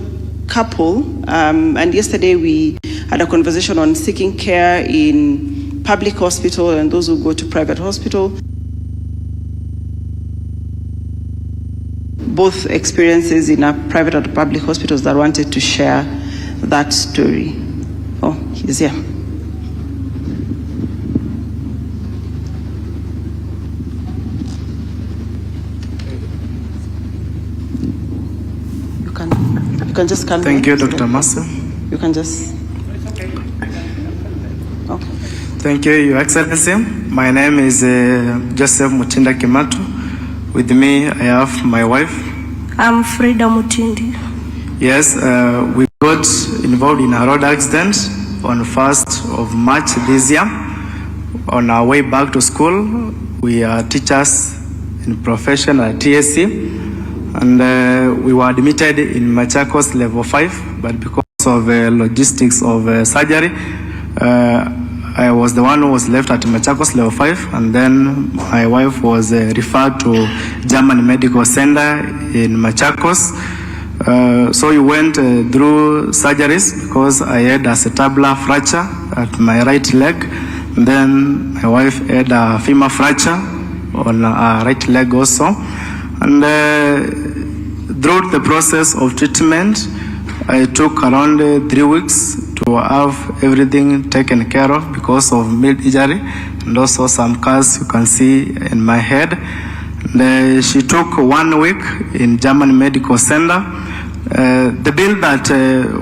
couple, and yesterday we had a conversation on seeking care in public hospital and those who go to private hospital. Both experiences in our private and public hospitals that wanted to share that story. Oh, he's here. You can just come. Thank you, Dr. Massa. You can just. Okay. Thank you, Your Excellency. My name is Joseph Mutinda Kimatu. With me, I have my wife. I'm Frida Mutindi. Yes, we got involved in a road accident on 1st of March this year. On our way back to school, we are teachers in profession at TSC, and we were admitted in Machakos level 5, but because of logistics of surgery, I was the one who was left at Machakos level 5, and then my wife was referred to German Medical Center in Machakos. So we went through surgeries because I had a acetabular fracture at my right leg. And then my wife had a femur fracture on her right leg also. And throughout the process of treatment, I took around 3 weeks to have everything taken care of because of mid-injury and also some scars you can see in my head. And, she took 1 week in German Medical Center. The bill that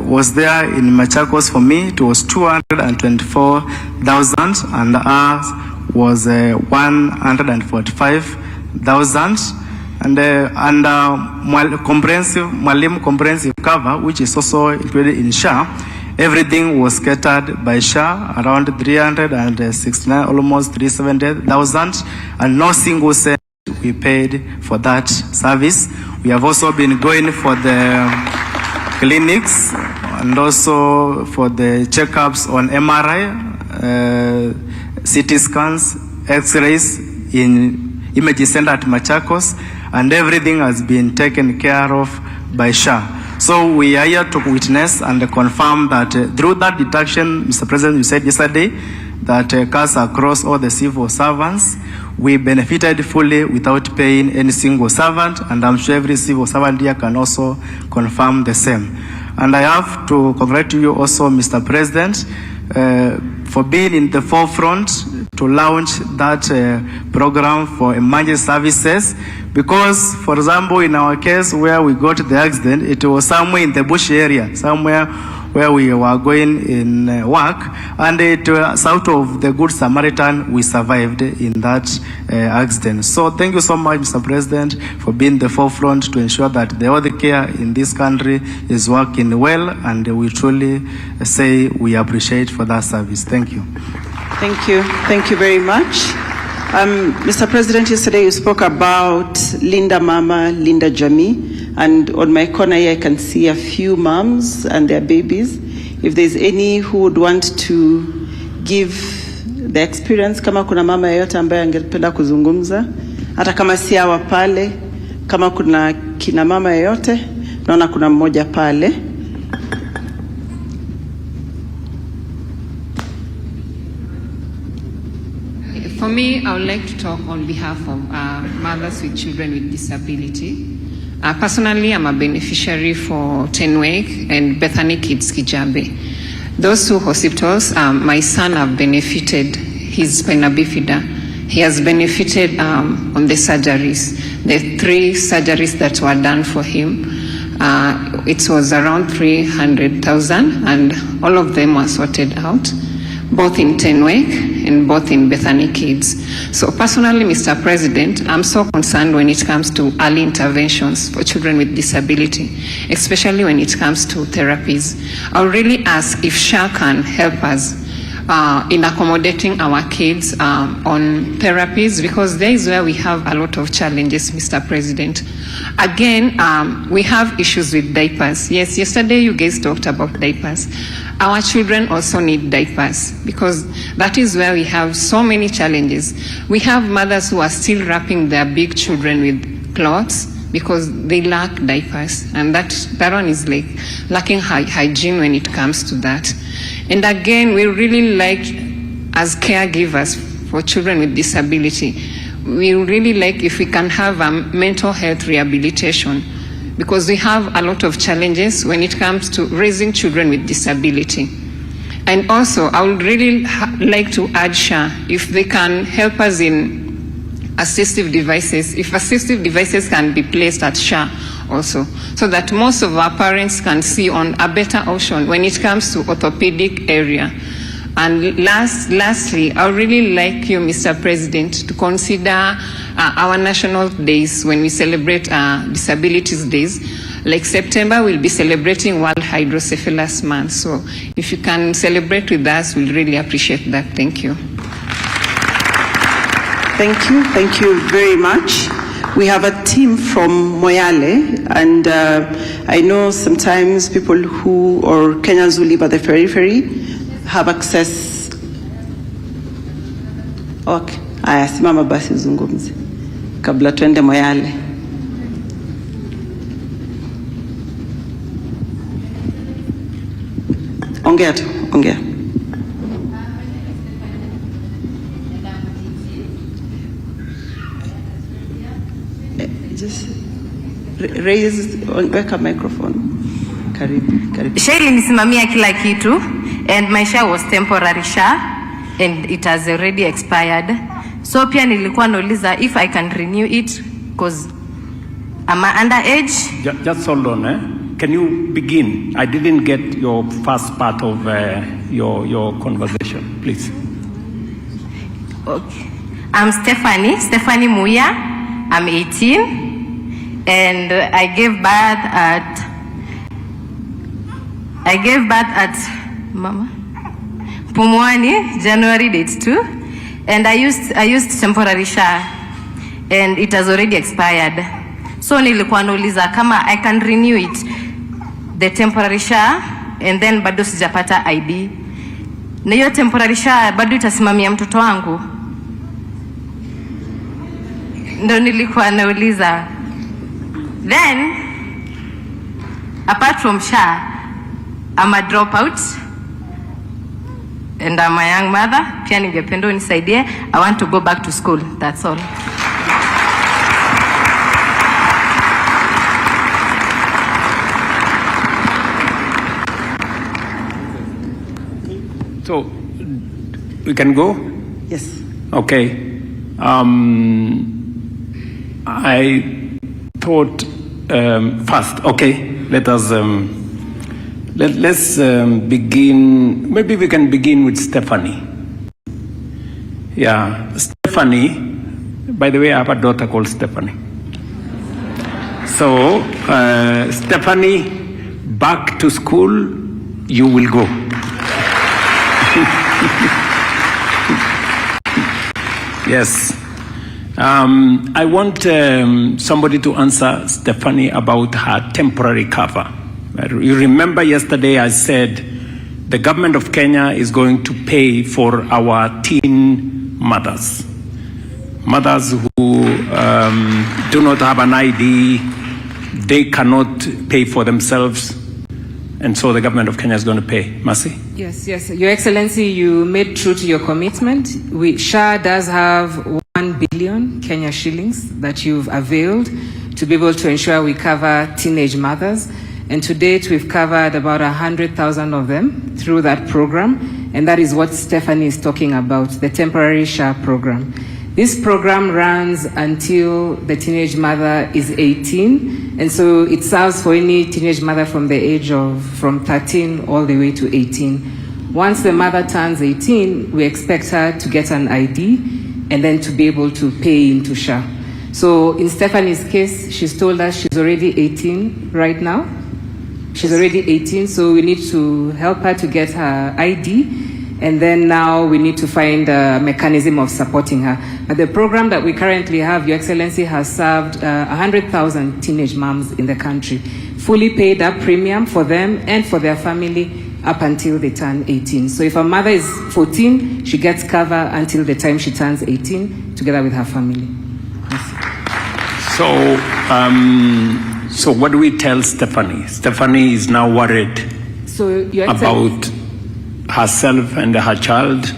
was there in Machakos for me, it was 224,000 and ours was 145,000. And comprehensive cover, which is also included in SHA, everything was catered by SHA, around 369, almost 370,000, and no single cent we paid for that service. We have also been going for the clinics and also for the checkups on MRI, CT scans, X-rays in Imaging Center at Machakos, and everything has been taken care of by SHA. So we are here to witness and confirm that through that deduction, Mr. President, you said yesterday that cuts across all the civil servants, we benefited fully without paying any single servant, and I'm sure every civil servant here can also confirm the same. And I have to congratulate you also, Mr. President, for being in the forefront to launch that program for emergency services, because, for example, in our case where we got the accident, it was somewhere in the bush area, somewhere where we were going in work, and it was out of the Good Samaritan we survived in that accident. So thank you so much, Mr. President, for being the forefront to ensure that the health care in this country is working well, and we truly say we appreciate for that service. Thank you. Thank you. Thank you very much. Mr. President, yesterday you spoke about Linda Mama, Linda Jamii, and on my corner here I can see a few moms and their babies. if there's any who would want to give the experience, kama kuna mama yeyote ambaye angependa kuzungumza, hata kama si hawa pale, kama kuna kina mama yeyote, naona kuna mmoja pale. For me, I would like to talk on behalf of mothers with children with disability. Personally, I'm a beneficiary for Tenwek and Bethany Kids Kijabe. Those two hospitals, my son have benefited his spina bifida. He has benefited on the surgeries, the 3 surgeries that were done for him. It was around 300,000 and all of them were sorted out, both in Tenwek and both in Bethany Kids. So personally, Mr. President, I'm so concerned when it comes to early interventions for children with disability, especially when it comes to therapies. I would really ask if SHA can help us in accommodating our kids on therapies, because there is where we have a lot of challenges, Mr. President. Again, we have issues with diapers. Yes, yesterday you guys talked about diapers. Our children also need diapers, because that is where we have so many challenges. We have mothers who are still wrapping their big children with cloths because they lack diapers, and that one is like lacking hygiene when it comes to that. And again, we really like, as caregivers for children with disability, we really like if we can have a mental health rehabilitation, because we have a lot of challenges when it comes to raising children with disability. And also, I would really like to urge SHA if they can help us in assistive devices, if assistive devices can be placed at SHA also, so that most of our parents can see on a better option when it comes to orthopedic area. And lastly, I would really like you, Mr. President, to consider our national days when we celebrate disabilities days. Like September, we'll be celebrating World Hydrocephalus Month. So if you can celebrate with us, we'll really appreciate that. Thank you. Thank you very much. We have a team from Moyale, and I know sometimes people who, or Kenyans who live at the periphery, have access. Okay, aya, simama basi uzungumze kabla tuende Moyale. Ongea tu, ongea. Just raise, weka microphone. Karibu. SHA ilinisimamia kila kitu, and my SHA was temporary SHA and it has already expired. So pia nilikuwa nauliza if I can renew it because I'm underage. Just hold on. Can you begin? I didn't get your first part of your conversation, please. Okay. I'm Stephanie Muya. I'm 18 and I gave birth at Mama Pumwani, January date 2, and I used temporary SHA and it has already expired. So nilikuwa nauliza kama I can renew it, the temporary SHA, and then bado sijapata ID. Na hiyo temporary SHA bado itasimamia mtoto wangu. Ndo nilikuwa nauliza. Then apart from SHA, I'm a dropout and I'm a young mother. Pia ningependa unisaidie. I want to go back to school. That's all. So we can go? Yes. Okay. I thought first. Okay. Let's begin. Maybe we can begin with Stephanie. Yeah, Stephanie. By the way, I have a daughter called Stephanie. So, Stephanie, back to school, you will go. Yes. I want somebody to answer Stephanie about her temporary cover. You remember yesterday I said the government of Kenya is going to pay for our teen mothers. Mothers who do not have an ID, they cannot pay for themselves, and so the government of Kenya is going to pay. Mercy? Yes, yes. Your Excellency, you made true to your commitment. SHA does have 1 billion Kenya shillings that you've availed to be able to ensure we cover teenage mothers. And to date, we've covered about 100,000 of them through that program. And that is what Stephanie is talking about, the temporary SHA program. This program runs until the teenage mother is 18. And so it serves for any teenage mother from the age of from 13 all the way to 18. Once the mother turns 18, we expect her to get an ID and then to be able to pay into SHA. So in Stephanie's case, she's told us she's already 18 right now. She's already 18, so we need to help her to get her ID. And then now we need to find a mechanism of supporting her. But the program that we currently have, Your Excellency, has served 100,000 teenage moms in the country. Fully paid up premium for them and for their family up until they turn 18. So if a mother is 14, she gets cover until the time she turns 18, together with her family. So what do we tell Stephanie? Stephanie is now worried about herself and her child,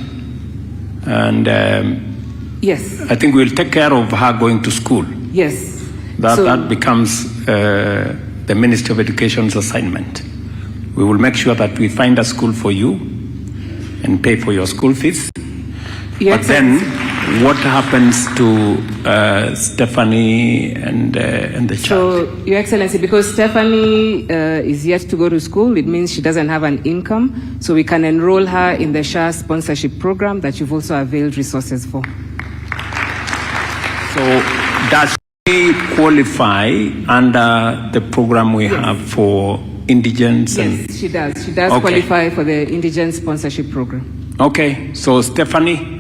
and yes, I think we'll take care of her going to school. Yes, that becomes the Ministry of Education's assignment. We will make sure that we find a school for you and pay for your school fees. But then, what happens to Stephanie and the child? So, Your Excellency, because Stephanie is yet to go to school, it means she doesn't have an income, so we can enroll her in the SHA sponsorship program that you've also availed resources for. So, does she qualify under the program we have for indigents? Yes, she does. She does qualify for the indigent sponsorship program. Okay, so Stephanie,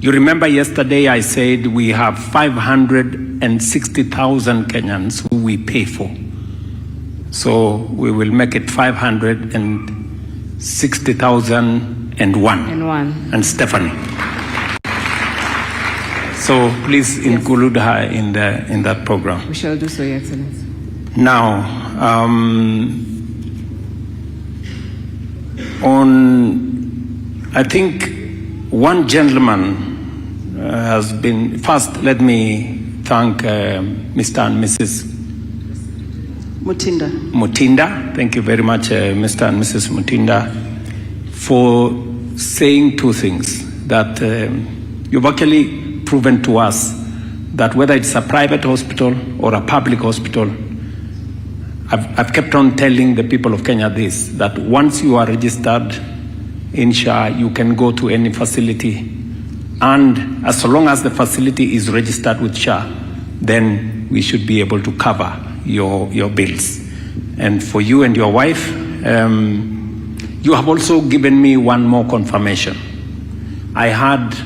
you remember yesterday I said we have 560,000 Kenyans who we pay for. So we will make it 560,001. And Stephanie. So please include her in that program. We shall do so, Your Excellency. Now, I think one gentleman has been, first let me thank Mr. and Mrs. Mutinda. Thank you very much, Mr. and Mrs. Mutinda, for saying two things. That you've actually proven to us that whether it's a private hospital or a public hospital, I've kept on telling the people of Kenya this, that once you are registered in SHA, you can go to any facility, and as long as the facility is registered with SHA, then we should be able to cover your bills. And for you and your wife, you have also given me one more confirmation. I had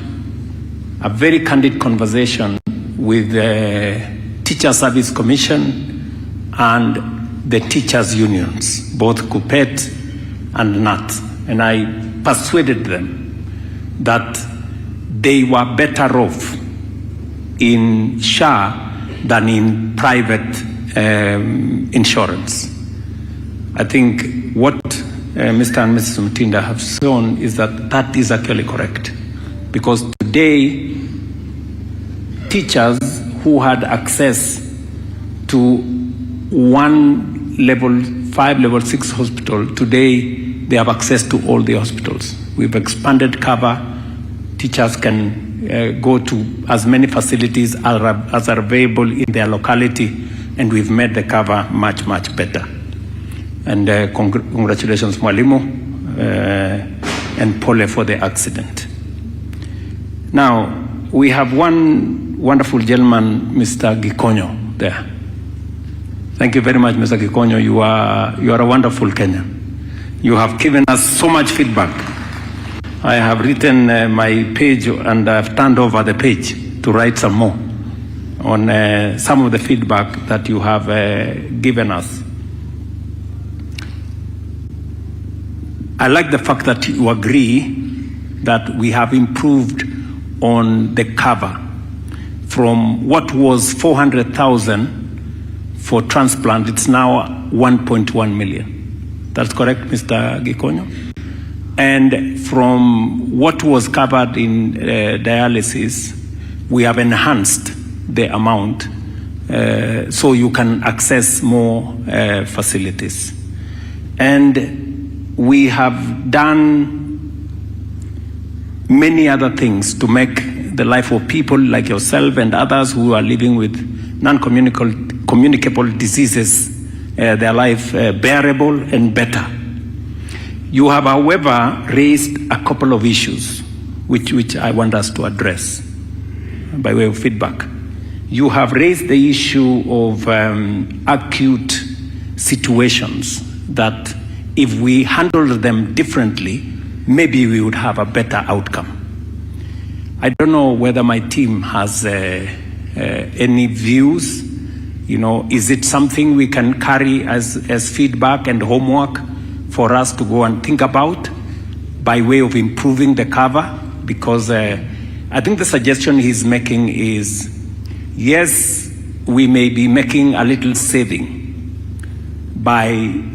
a very candid conversation with the Teacher Service Commission and the teachers' unions, both KUPPET and NAT, and I persuaded them that they were better off in SHA than in private insurance. I think what Mr. and Mrs. Mutinda have shown is that is actually correct, because today teachers who had access to one level 5, level 6 hospital, today they have access to all the hospitals. We've expanded cover. Teachers can go to as many facilities as are available in their locality, and we've made the cover much, much better. And congratulations, Mwalimu, and Pole for the accident. Now, we have one wonderful gentleman, Mr. Gikonyo, there. Thank you very much, Mr. Gikonyo. You are a wonderful Kenyan. You have given us so much feedback. I have written my page, and I've turned over the page to write some more on some of the feedback that you have given us. I like the fact that you agree that we have improved on the cover from what was 400,000 for transplant, it's now 1.1 million. That's correct, Mr. Gikonyo? And from what was covered in dialysis, we have enhanced the amount so you can access more facilities. And we have done many other things to make the life of people like yourself and others who are living with non-communicable diseases, their life bearable and better. You have, however, raised a couple of issues which I want us to address by way of feedback. You have raised the issue of acute situations that if we handled them differently, maybe we would have a better outcome. I don't know whether my team has any views. You know, is it something we can carry as feedback and homework for us to go and think about by way of improving the cover? Because I think the suggestion he's making is, yes, we may be making a little saving by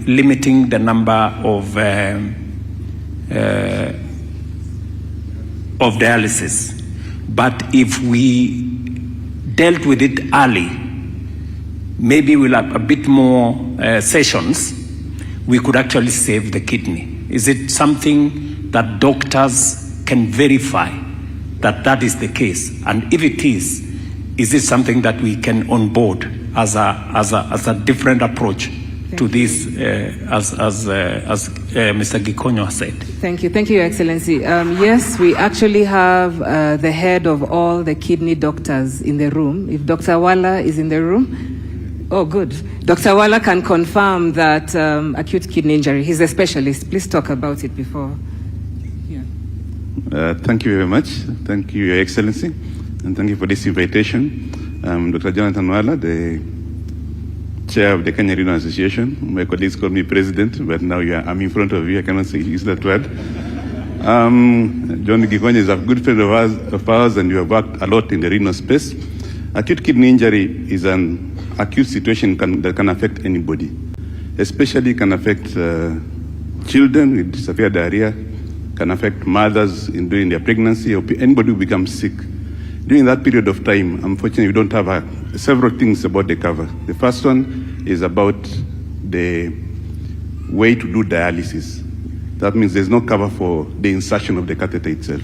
limiting the number of dialysis. But if we dealt with it early, maybe we'll have a bit more sessions, we could actually save the kidney. Is it something that doctors can verify that that is the case? And if it is it something that we can onboard as a different approach to this, as Mr. Gikonyo said? Thank you, Your Excellency. Yes, we actually have the head of all the kidney doctors in the room. If Dr. Wala is in the room, oh, good. Dr. Wala can confirm that acute kidney injury. He's a specialist. Please talk about it before. Thank you very much. Thank you, Your Excellency, and thank you for this invitation. Dr. Jonathan Wala, the chair of the Kenya Renal Association. My colleagues call me president, but now I'm in front of you. I cannot use that word. John Gikonyo is a good friend of ours, and you have worked a lot in the renal space. Acute kidney injury is an acute situation that can affect anybody, especially can affect children with severe diarrhea, can affect mothers during their pregnancy, or anybody who becomes sick. During that period of time, unfortunately, we don't have several things about the cover. The first one is about the way to do dialysis. That means there's no cover for the insertion of the catheter itself.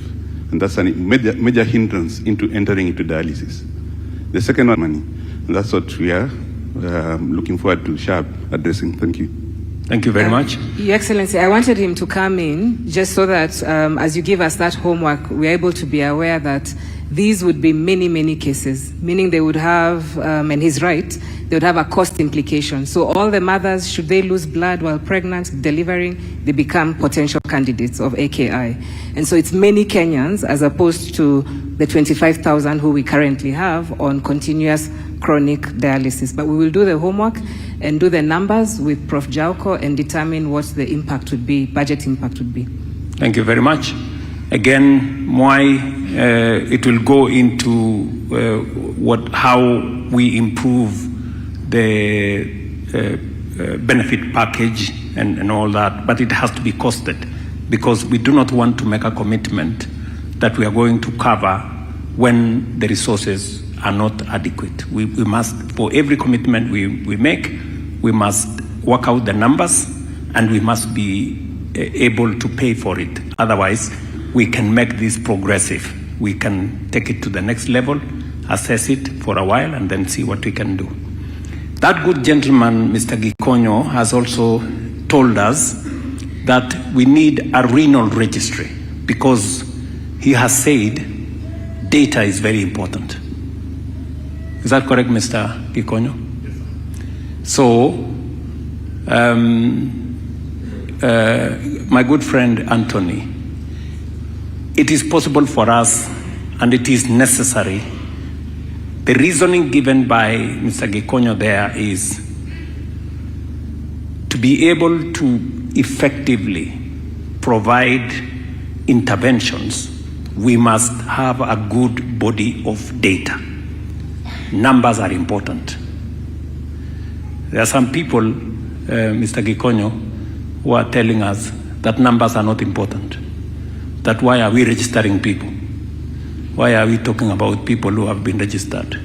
And that's a major hindrance into entering into dialysis. The second one, money. And that's what we are looking forward to sharp addressing. Thank you. Thank you very much. Your Excellency, I wanted him to come in just so that as you give us that homework, we're able to be aware that these would be many, many cases, meaning they would have, and he's right, they would have a cost implication. So all the mothers, should they lose blood while pregnant, delivering, they become potential candidates of AKI. And so it's many Kenyans as opposed to the 25,000 who we currently have on continuous chronic dialysis. But we will do the homework and do the numbers with Prof. Jauko and determine what the impact would be, budget impact would be. Thank you very much. Again, it will go into how we improve the benefit package and all that, but it has to be costed, because we do not want to make a commitment that we are going to cover when the resources are not adequate. We must, for every commitment we make, we must work out the numbers, and we must be able to pay for it. Otherwise, we can make this progressive. We can take it to the next level, assess it for a while, and then see what we can do. That good gentleman, Mr. Gikonyo, has also told us that we need a renal registry, because he has said data is very important. Is that correct, Mr. Gikonyo? Yes, sir. So, my good friend Anthony, it is possible for us, and it is necessary. The reasoning given by Mr. Gikonyo there is to be able to effectively provide interventions, we must have a good body of data. Numbers are important. There are some people, Mr. Gikonyo, who are telling us that numbers are not important. That why are we registering people? Why are we talking about people who have been registered?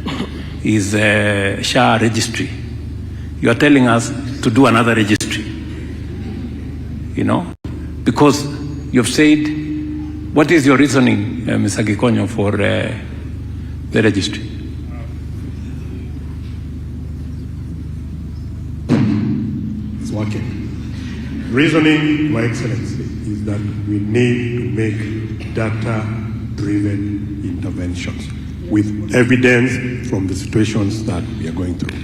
Is SHA registry. You are telling us to do another registry. You know? Because you've said, what is your reasoning, Mr. Gikonyo, for the registry? It's working. Reasoning, Your Excellency, is that we need to make data-driven interventions with evidence from the situations that we are going through.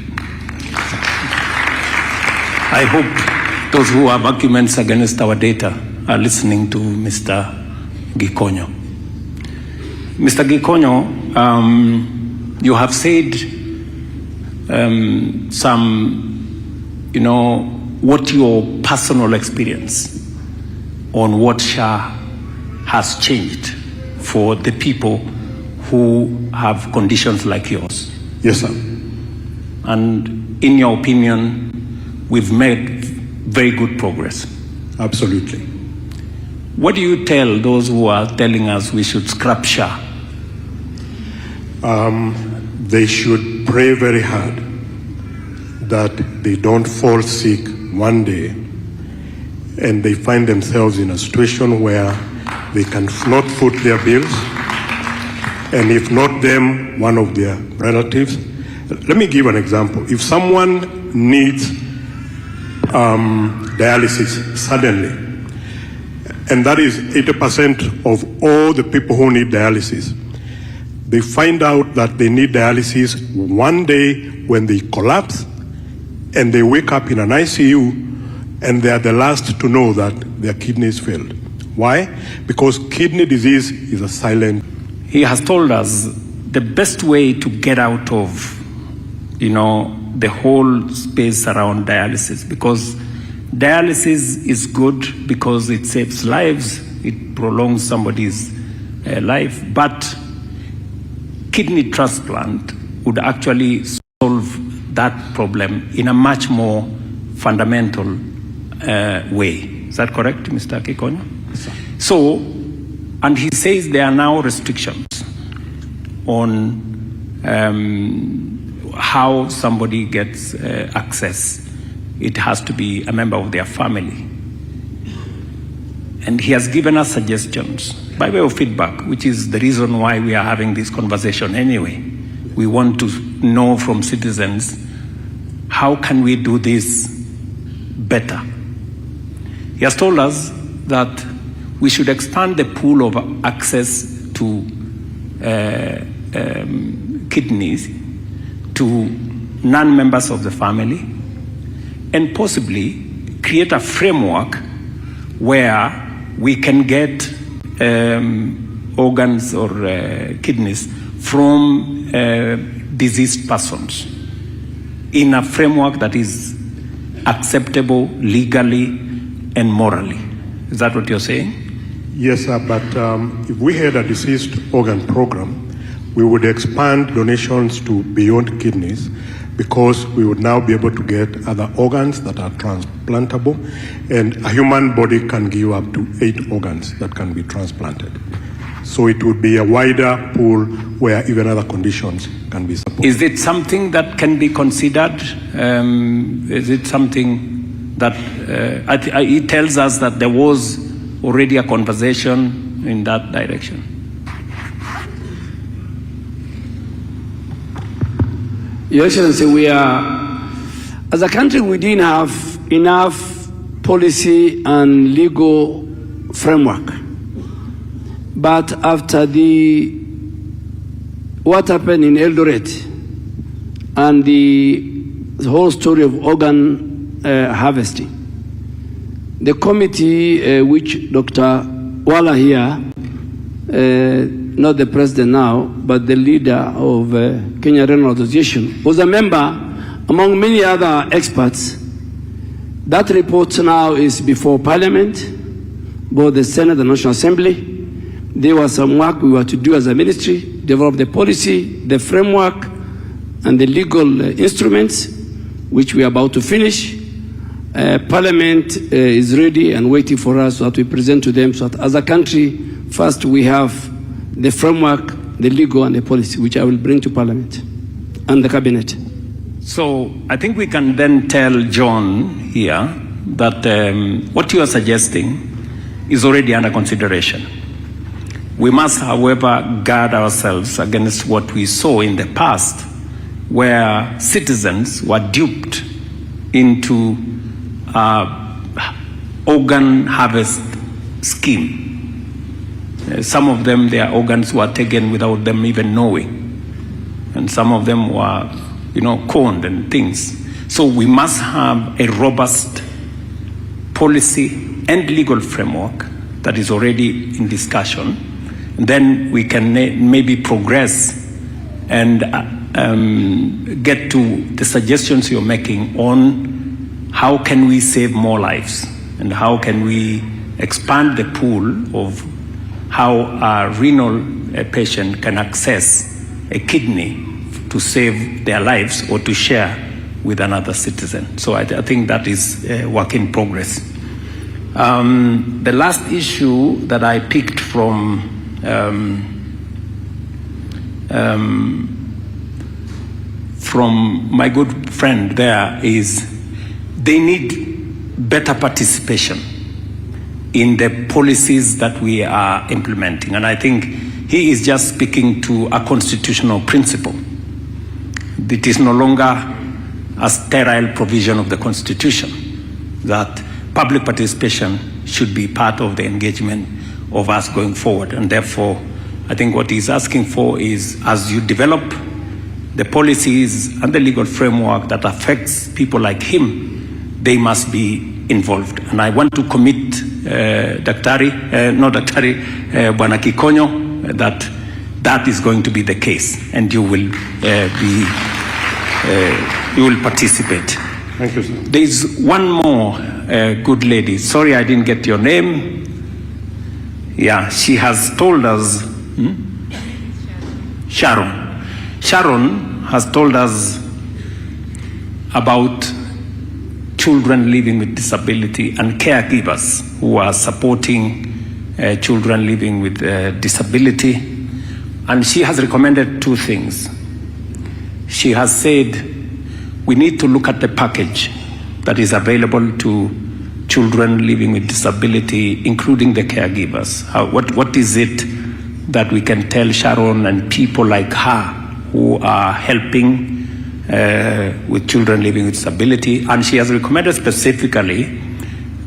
I hope those who have arguments against our data are listening to Mr. Gikonyo. Mr. Gikonyo, you have said what your personal experience on what SHA has changed for the people who have conditions like yours. Yes, sir. And in your opinion, we've made very good progress. Absolutely. What do you tell those who are telling us we should scrap SHA? They should pray very hard that they don't fall sick one day and they find themselves in a situation where they cannot foot their bills, and if not them, one of their relatives. Let me give an example. If someone needs dialysis suddenly, and that is 80% of all the people who need dialysis, they find out that they need dialysis one day when they collapse, and they wake up in an ICU, and they are the last to know that their kidneys failed. Why? Because kidney disease is a silent. He has told us the best way to get out of, the whole space around dialysis, because dialysis is good because it saves lives, it prolongs somebody's life, but kidney transplant would actually solve that problem in a much more fundamental way. Is that correct, Mr. Gikonyo? Yes, sir. So, and he says there are now restrictions on how somebody gets access. It has to be a member of their family. And he has given us suggestions by way of feedback, which is the reason why we are having this conversation anyway. We want to know from citizens, how can we do this better? He has told us that we should expand the pool of access to kidneys to non-members of the family, and possibly create a framework where we can get organs or kidneys from deceased persons in a framework that is acceptable legally and morally. Is that what you're saying? Yes, sir, but if we had a deceased organ program, we would expand donations to beyond kidneys, because we would now be able to get other organs that are transplantable, and a human body can give up to 8 organs that can be transplanted. So it would be a wider pool where even other conditions can be supported. Is it something that can be considered? Is it something that it tells us that there was already a conversation in that direction? Your Excellency, we are, as a country, we didn't have enough policy and legal framework. But after what happened in Eldoret and the whole story of organ harvesting, the committee which Dr. Wala here, not the president now, but the leader of Kenya Renal Association, was a member among many other experts. That report now is before Parliament. both the Senate and the National Assembly. There was some work we were to do as a ministry, develop the policy, the framework, and the legal instruments, which we are about to finish. Parliament is ready and waiting for us so that we present to them. So that as a country, first we have the framework, the legal, and the policy, which I will bring to Parliament and the Cabinet. So I think we can then tell John here that what you are suggesting is already under consideration. We must, however, guard ourselves against what we saw in the past, where citizens were duped into organ harvest scheme. Some of them, their organs were taken without them even knowing. And some of them were, conned and things. So we must have a robust policy and legal framework that is already in discussion. And then we can maybe progress and get to the suggestions you're making on how can we save more lives and how can we expand the pool of how a renal patient can access a kidney to save their lives or to share with another citizen. So I think that is a work in progress. The last issue that I picked from my good friend there is they need better participation in the policies that we are implementing. And I think he is just speaking to a constitutional principle. It is no longer a sterile provision of the Constitution that public participation should be part of the engagement of us going forward. And therefore, I think what he's asking for is, as you develop the policies and the legal framework that affects people like him, they must be involved. And I want to commit Bwana Kikonyo, that is going to be the case, and you will you will participate. Thank you, sir. There is one more good lady. Sorry, I didn't get your name. Yeah, she has told us. Sharon has told us about children living with disability and caregivers who are supporting children living with disability. And she has recommended two things. She has said we need to look at the package that is available to children living with disability, including the caregivers. What is it that we can tell Sharon and people like her who are helping with children living with disability? And she has recommended specifically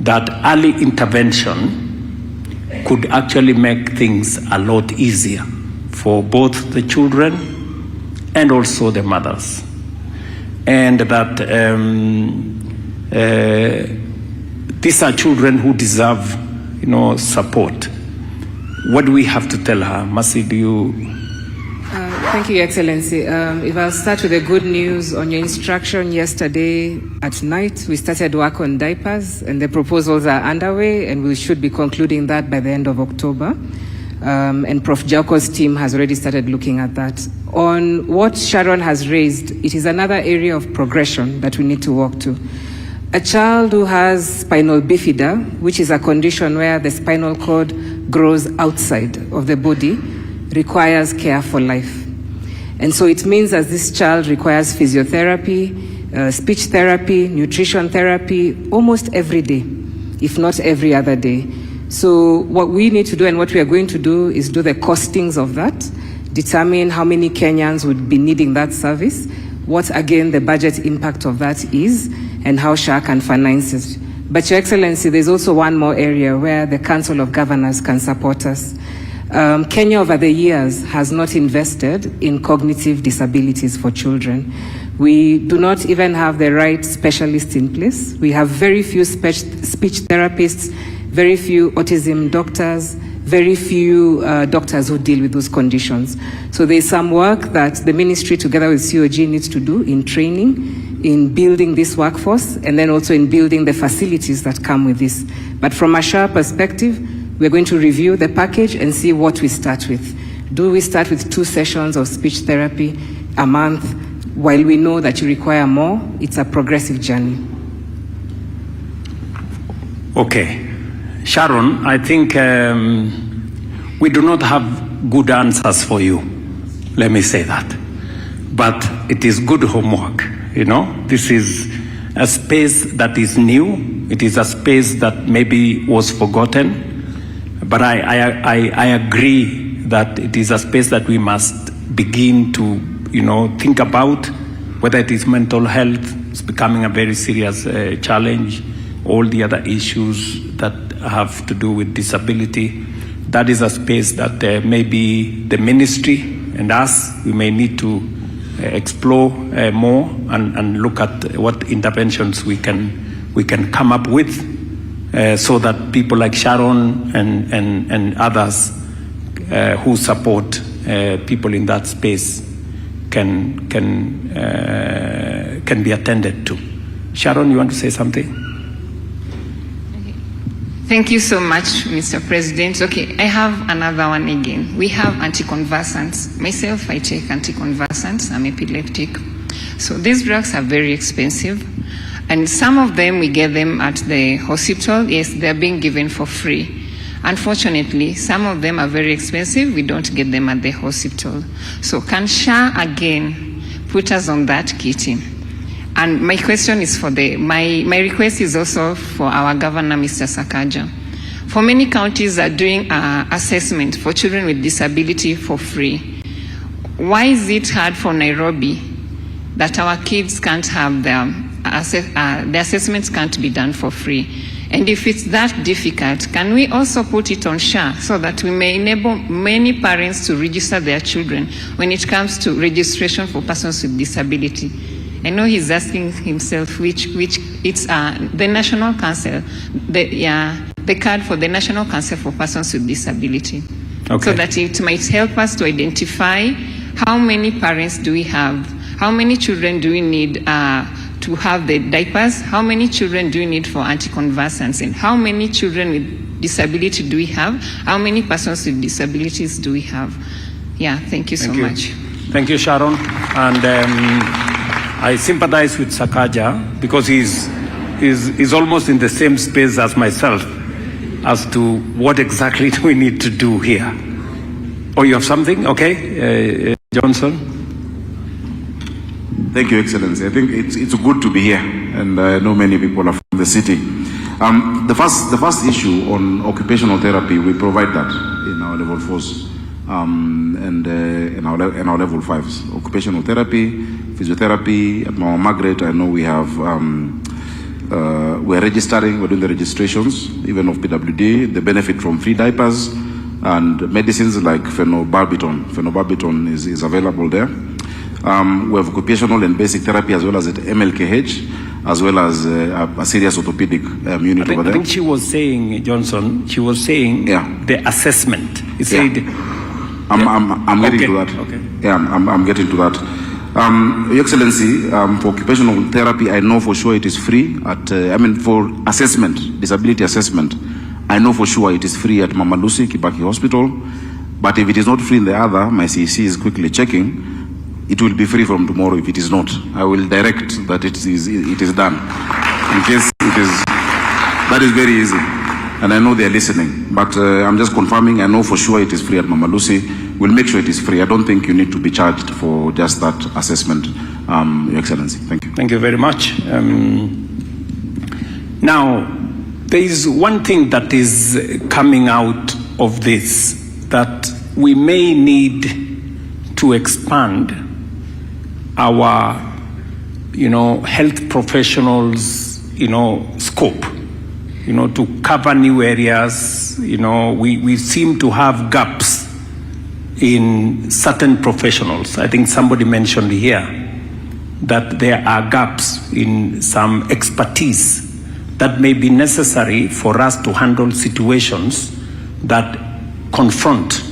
that early intervention could actually make things a lot easier for both the children and also the mothers. And that these are children who deserve, support. What do we have to tell her? Mercy, do you? Thank you, Excellency. If I'll start with the good news on your instruction yesterday at night, we started work on diapers and the proposals are underway and we should be concluding that by the end of October. And Prof. Jauko's team has already started looking at that. On what Sharon has raised, it is another area of progression that we need to work to. A child who has spinal bifida, which is a condition where the spinal cord grows outside of the body, requires care for life. And so it means that this child requires physiotherapy, speech therapy, nutrition therapy, almost every day, if not every other day. So what we need to do and what we are going to do is do the costings of that, determine how many Kenyans would be needing that service, what again the budget impact of that is, and how SHA can finance it. But Your Excellency, there's also one more area where the Council of Governors can support us. Kenya over the years has not invested in cognitive disabilities for children. We do not even have the right specialists in place. We have very few speech therapists, very few autism doctors, very few doctors who deal with those conditions. So there's some work that the ministry together with COG needs to do in training, in building this workforce, and then also in building the facilities that come with this. But from a SHA perspective, We're going to review the package and see what we start with. Do we start with 2 sessions of speech therapy a month? While we know that you require more, it's a progressive journey. Okay. Sharon, I think we do not have good answers for you. Let me say that. But it is good homework, you know. This is a space that is new. It is a space that maybe was forgotten. But I agree that it is a space that we must begin to, you know, think about, whether it is mental health. It's becoming a very serious challenge. All the other issues that have to do with disability. That is a space that maybe the ministry and us, we may need to explore more and look at what interventions we can come up with so that people like Sharon and others who support people in that space can be attended to. Sharon, you want to say something? Thank you so much, Mr. President. Okay, I have another one again. We have anticonvulsants. Myself, I take anticonvulsants. I'm epileptic. So these drugs are very expensive. And some of them, we get them at the hospital. Yes, they're being given for free. Unfortunately, some of them are very expensive. We don't get them at the hospital. So can SHA again put us on that kitty? And my question is for my request is also for our governor, Mr. Sakaja. For many counties are doing assessment for children with disability for free. Why is it hard for Nairobi that our kids can't have the assessments can't be done for free? And if it's that difficult, can we also put it on SHA so that we may enable many parents to register their children when it comes to registration for persons with disability? I know he's asking himself which it's the National Council, the card for the National Council for Persons with Disability. Okay. So that it might help us to identify how many parents do we have, how many children do we need to have the diapers, how many children do we need for anticonvulsants, and how many children with disability do we have, how many persons with disabilities do we have. Yeah, thank you so much. Thank you, Sharon. And I sympathize with Sakaja because he's almost in the same space as myself as to what exactly do we need to do here. Oh, you have something? Okay. Johnson? Thank you, Excellency. I think it's good to be here, and I know many people are from the city. The first issue on occupational therapy, we provide that in our level 4s and in our level 5s. Occupational therapy, physiotherapy. At Mama Margaret, I know we have we're registering. We're doing the registrations, even of PWD. The benefit from free diapers and medicines like phenobarbital. Phenobarbital is available there. We have occupational and basic therapy as well as at MLKH, as well as a serious orthopedic unit over there. I think she was saying, Johnson, the assessment. He said... I'm getting to that. Okay. Yeah, I'm getting to that. Your Excellency, for occupational therapy, I know for sure it is free at, for assessment, disability assessment, I know for sure it is free at Mama Lucy Kibaki Hospital. But if it is not free in the other, my CEC is quickly checking, it will be free from tomorrow if it is not. I will direct that it is done. In case it is, that is very easy. And I know they are listening. But I'm just confirming, I know for sure it is free at Mama Lucy. We'll make sure it is free. I don't think you need to be charged for just that assessment, Your Excellency. Thank you. Thank you very much. Now, there is one thing that is coming out of this, that we may need to expand our, health professionals, scope, to cover new areas. We seem to have gaps in certain professionals. I think somebody mentioned here that there are gaps in some expertise that may be necessary for us to handle situations that confront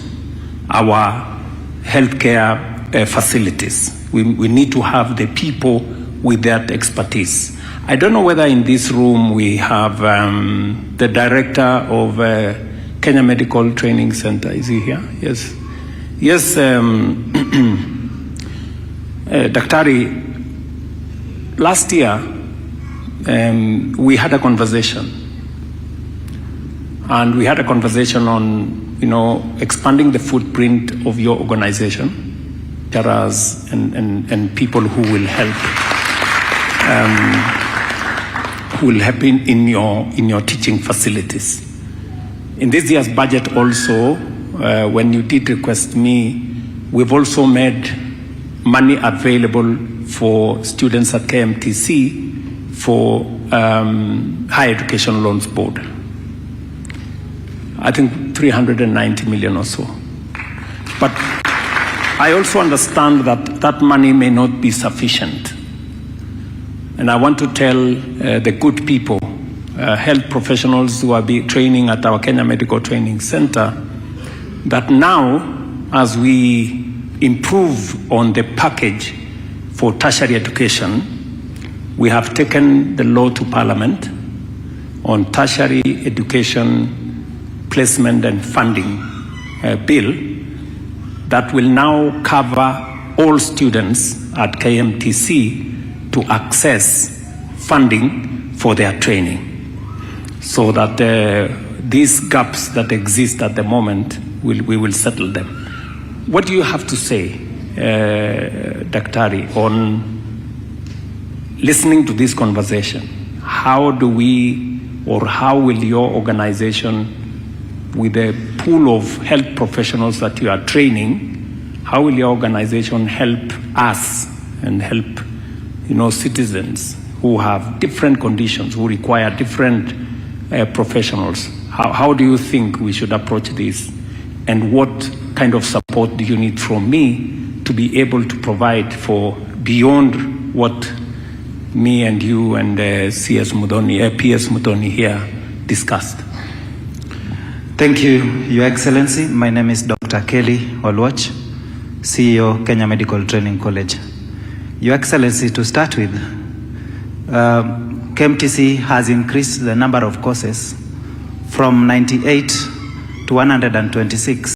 our healthcare facilities. We need to have the people with that expertise. I don't know whether in this room we have the director of Kenya Medical Training Center. Is he here? Yes. Yes, Daktari, last year we had a conversation. And we had a conversation on, expanding the footprint of your organization, and people who will help. In your teaching facilities. In this year's budget also, when you did request me, we've also made money available for students at KMTC for Higher Education Loans Board. I think 390 million or so. But I also understand that that money may not be sufficient. And I want to tell the good people, health professionals who are training at our Kenya Medical Training Center, that now, as we improve on the package for tertiary education, we have taken the law to Parliament on tertiary education placement and funding bill that will now cover all students at KMTC to access funding for their training, so that these gaps that exist at the moment, we will settle them. What do you have to say, Daktari, on listening to this conversation? How will your organization, with the pool of health professionals that you are training, how will your organization help us and help citizens who have different conditions, who require different professionals? How do you think we should approach this? And what kind of support do you need from me to be able to provide for beyond what me and you and PS Muthoni here discussed? Thank you, Your Excellency. My name is Dr. Kelly Olwach, CEO, Kenya Medical Training College. Your Excellency, to start with, KMTC has increased the number of courses from 98 to 126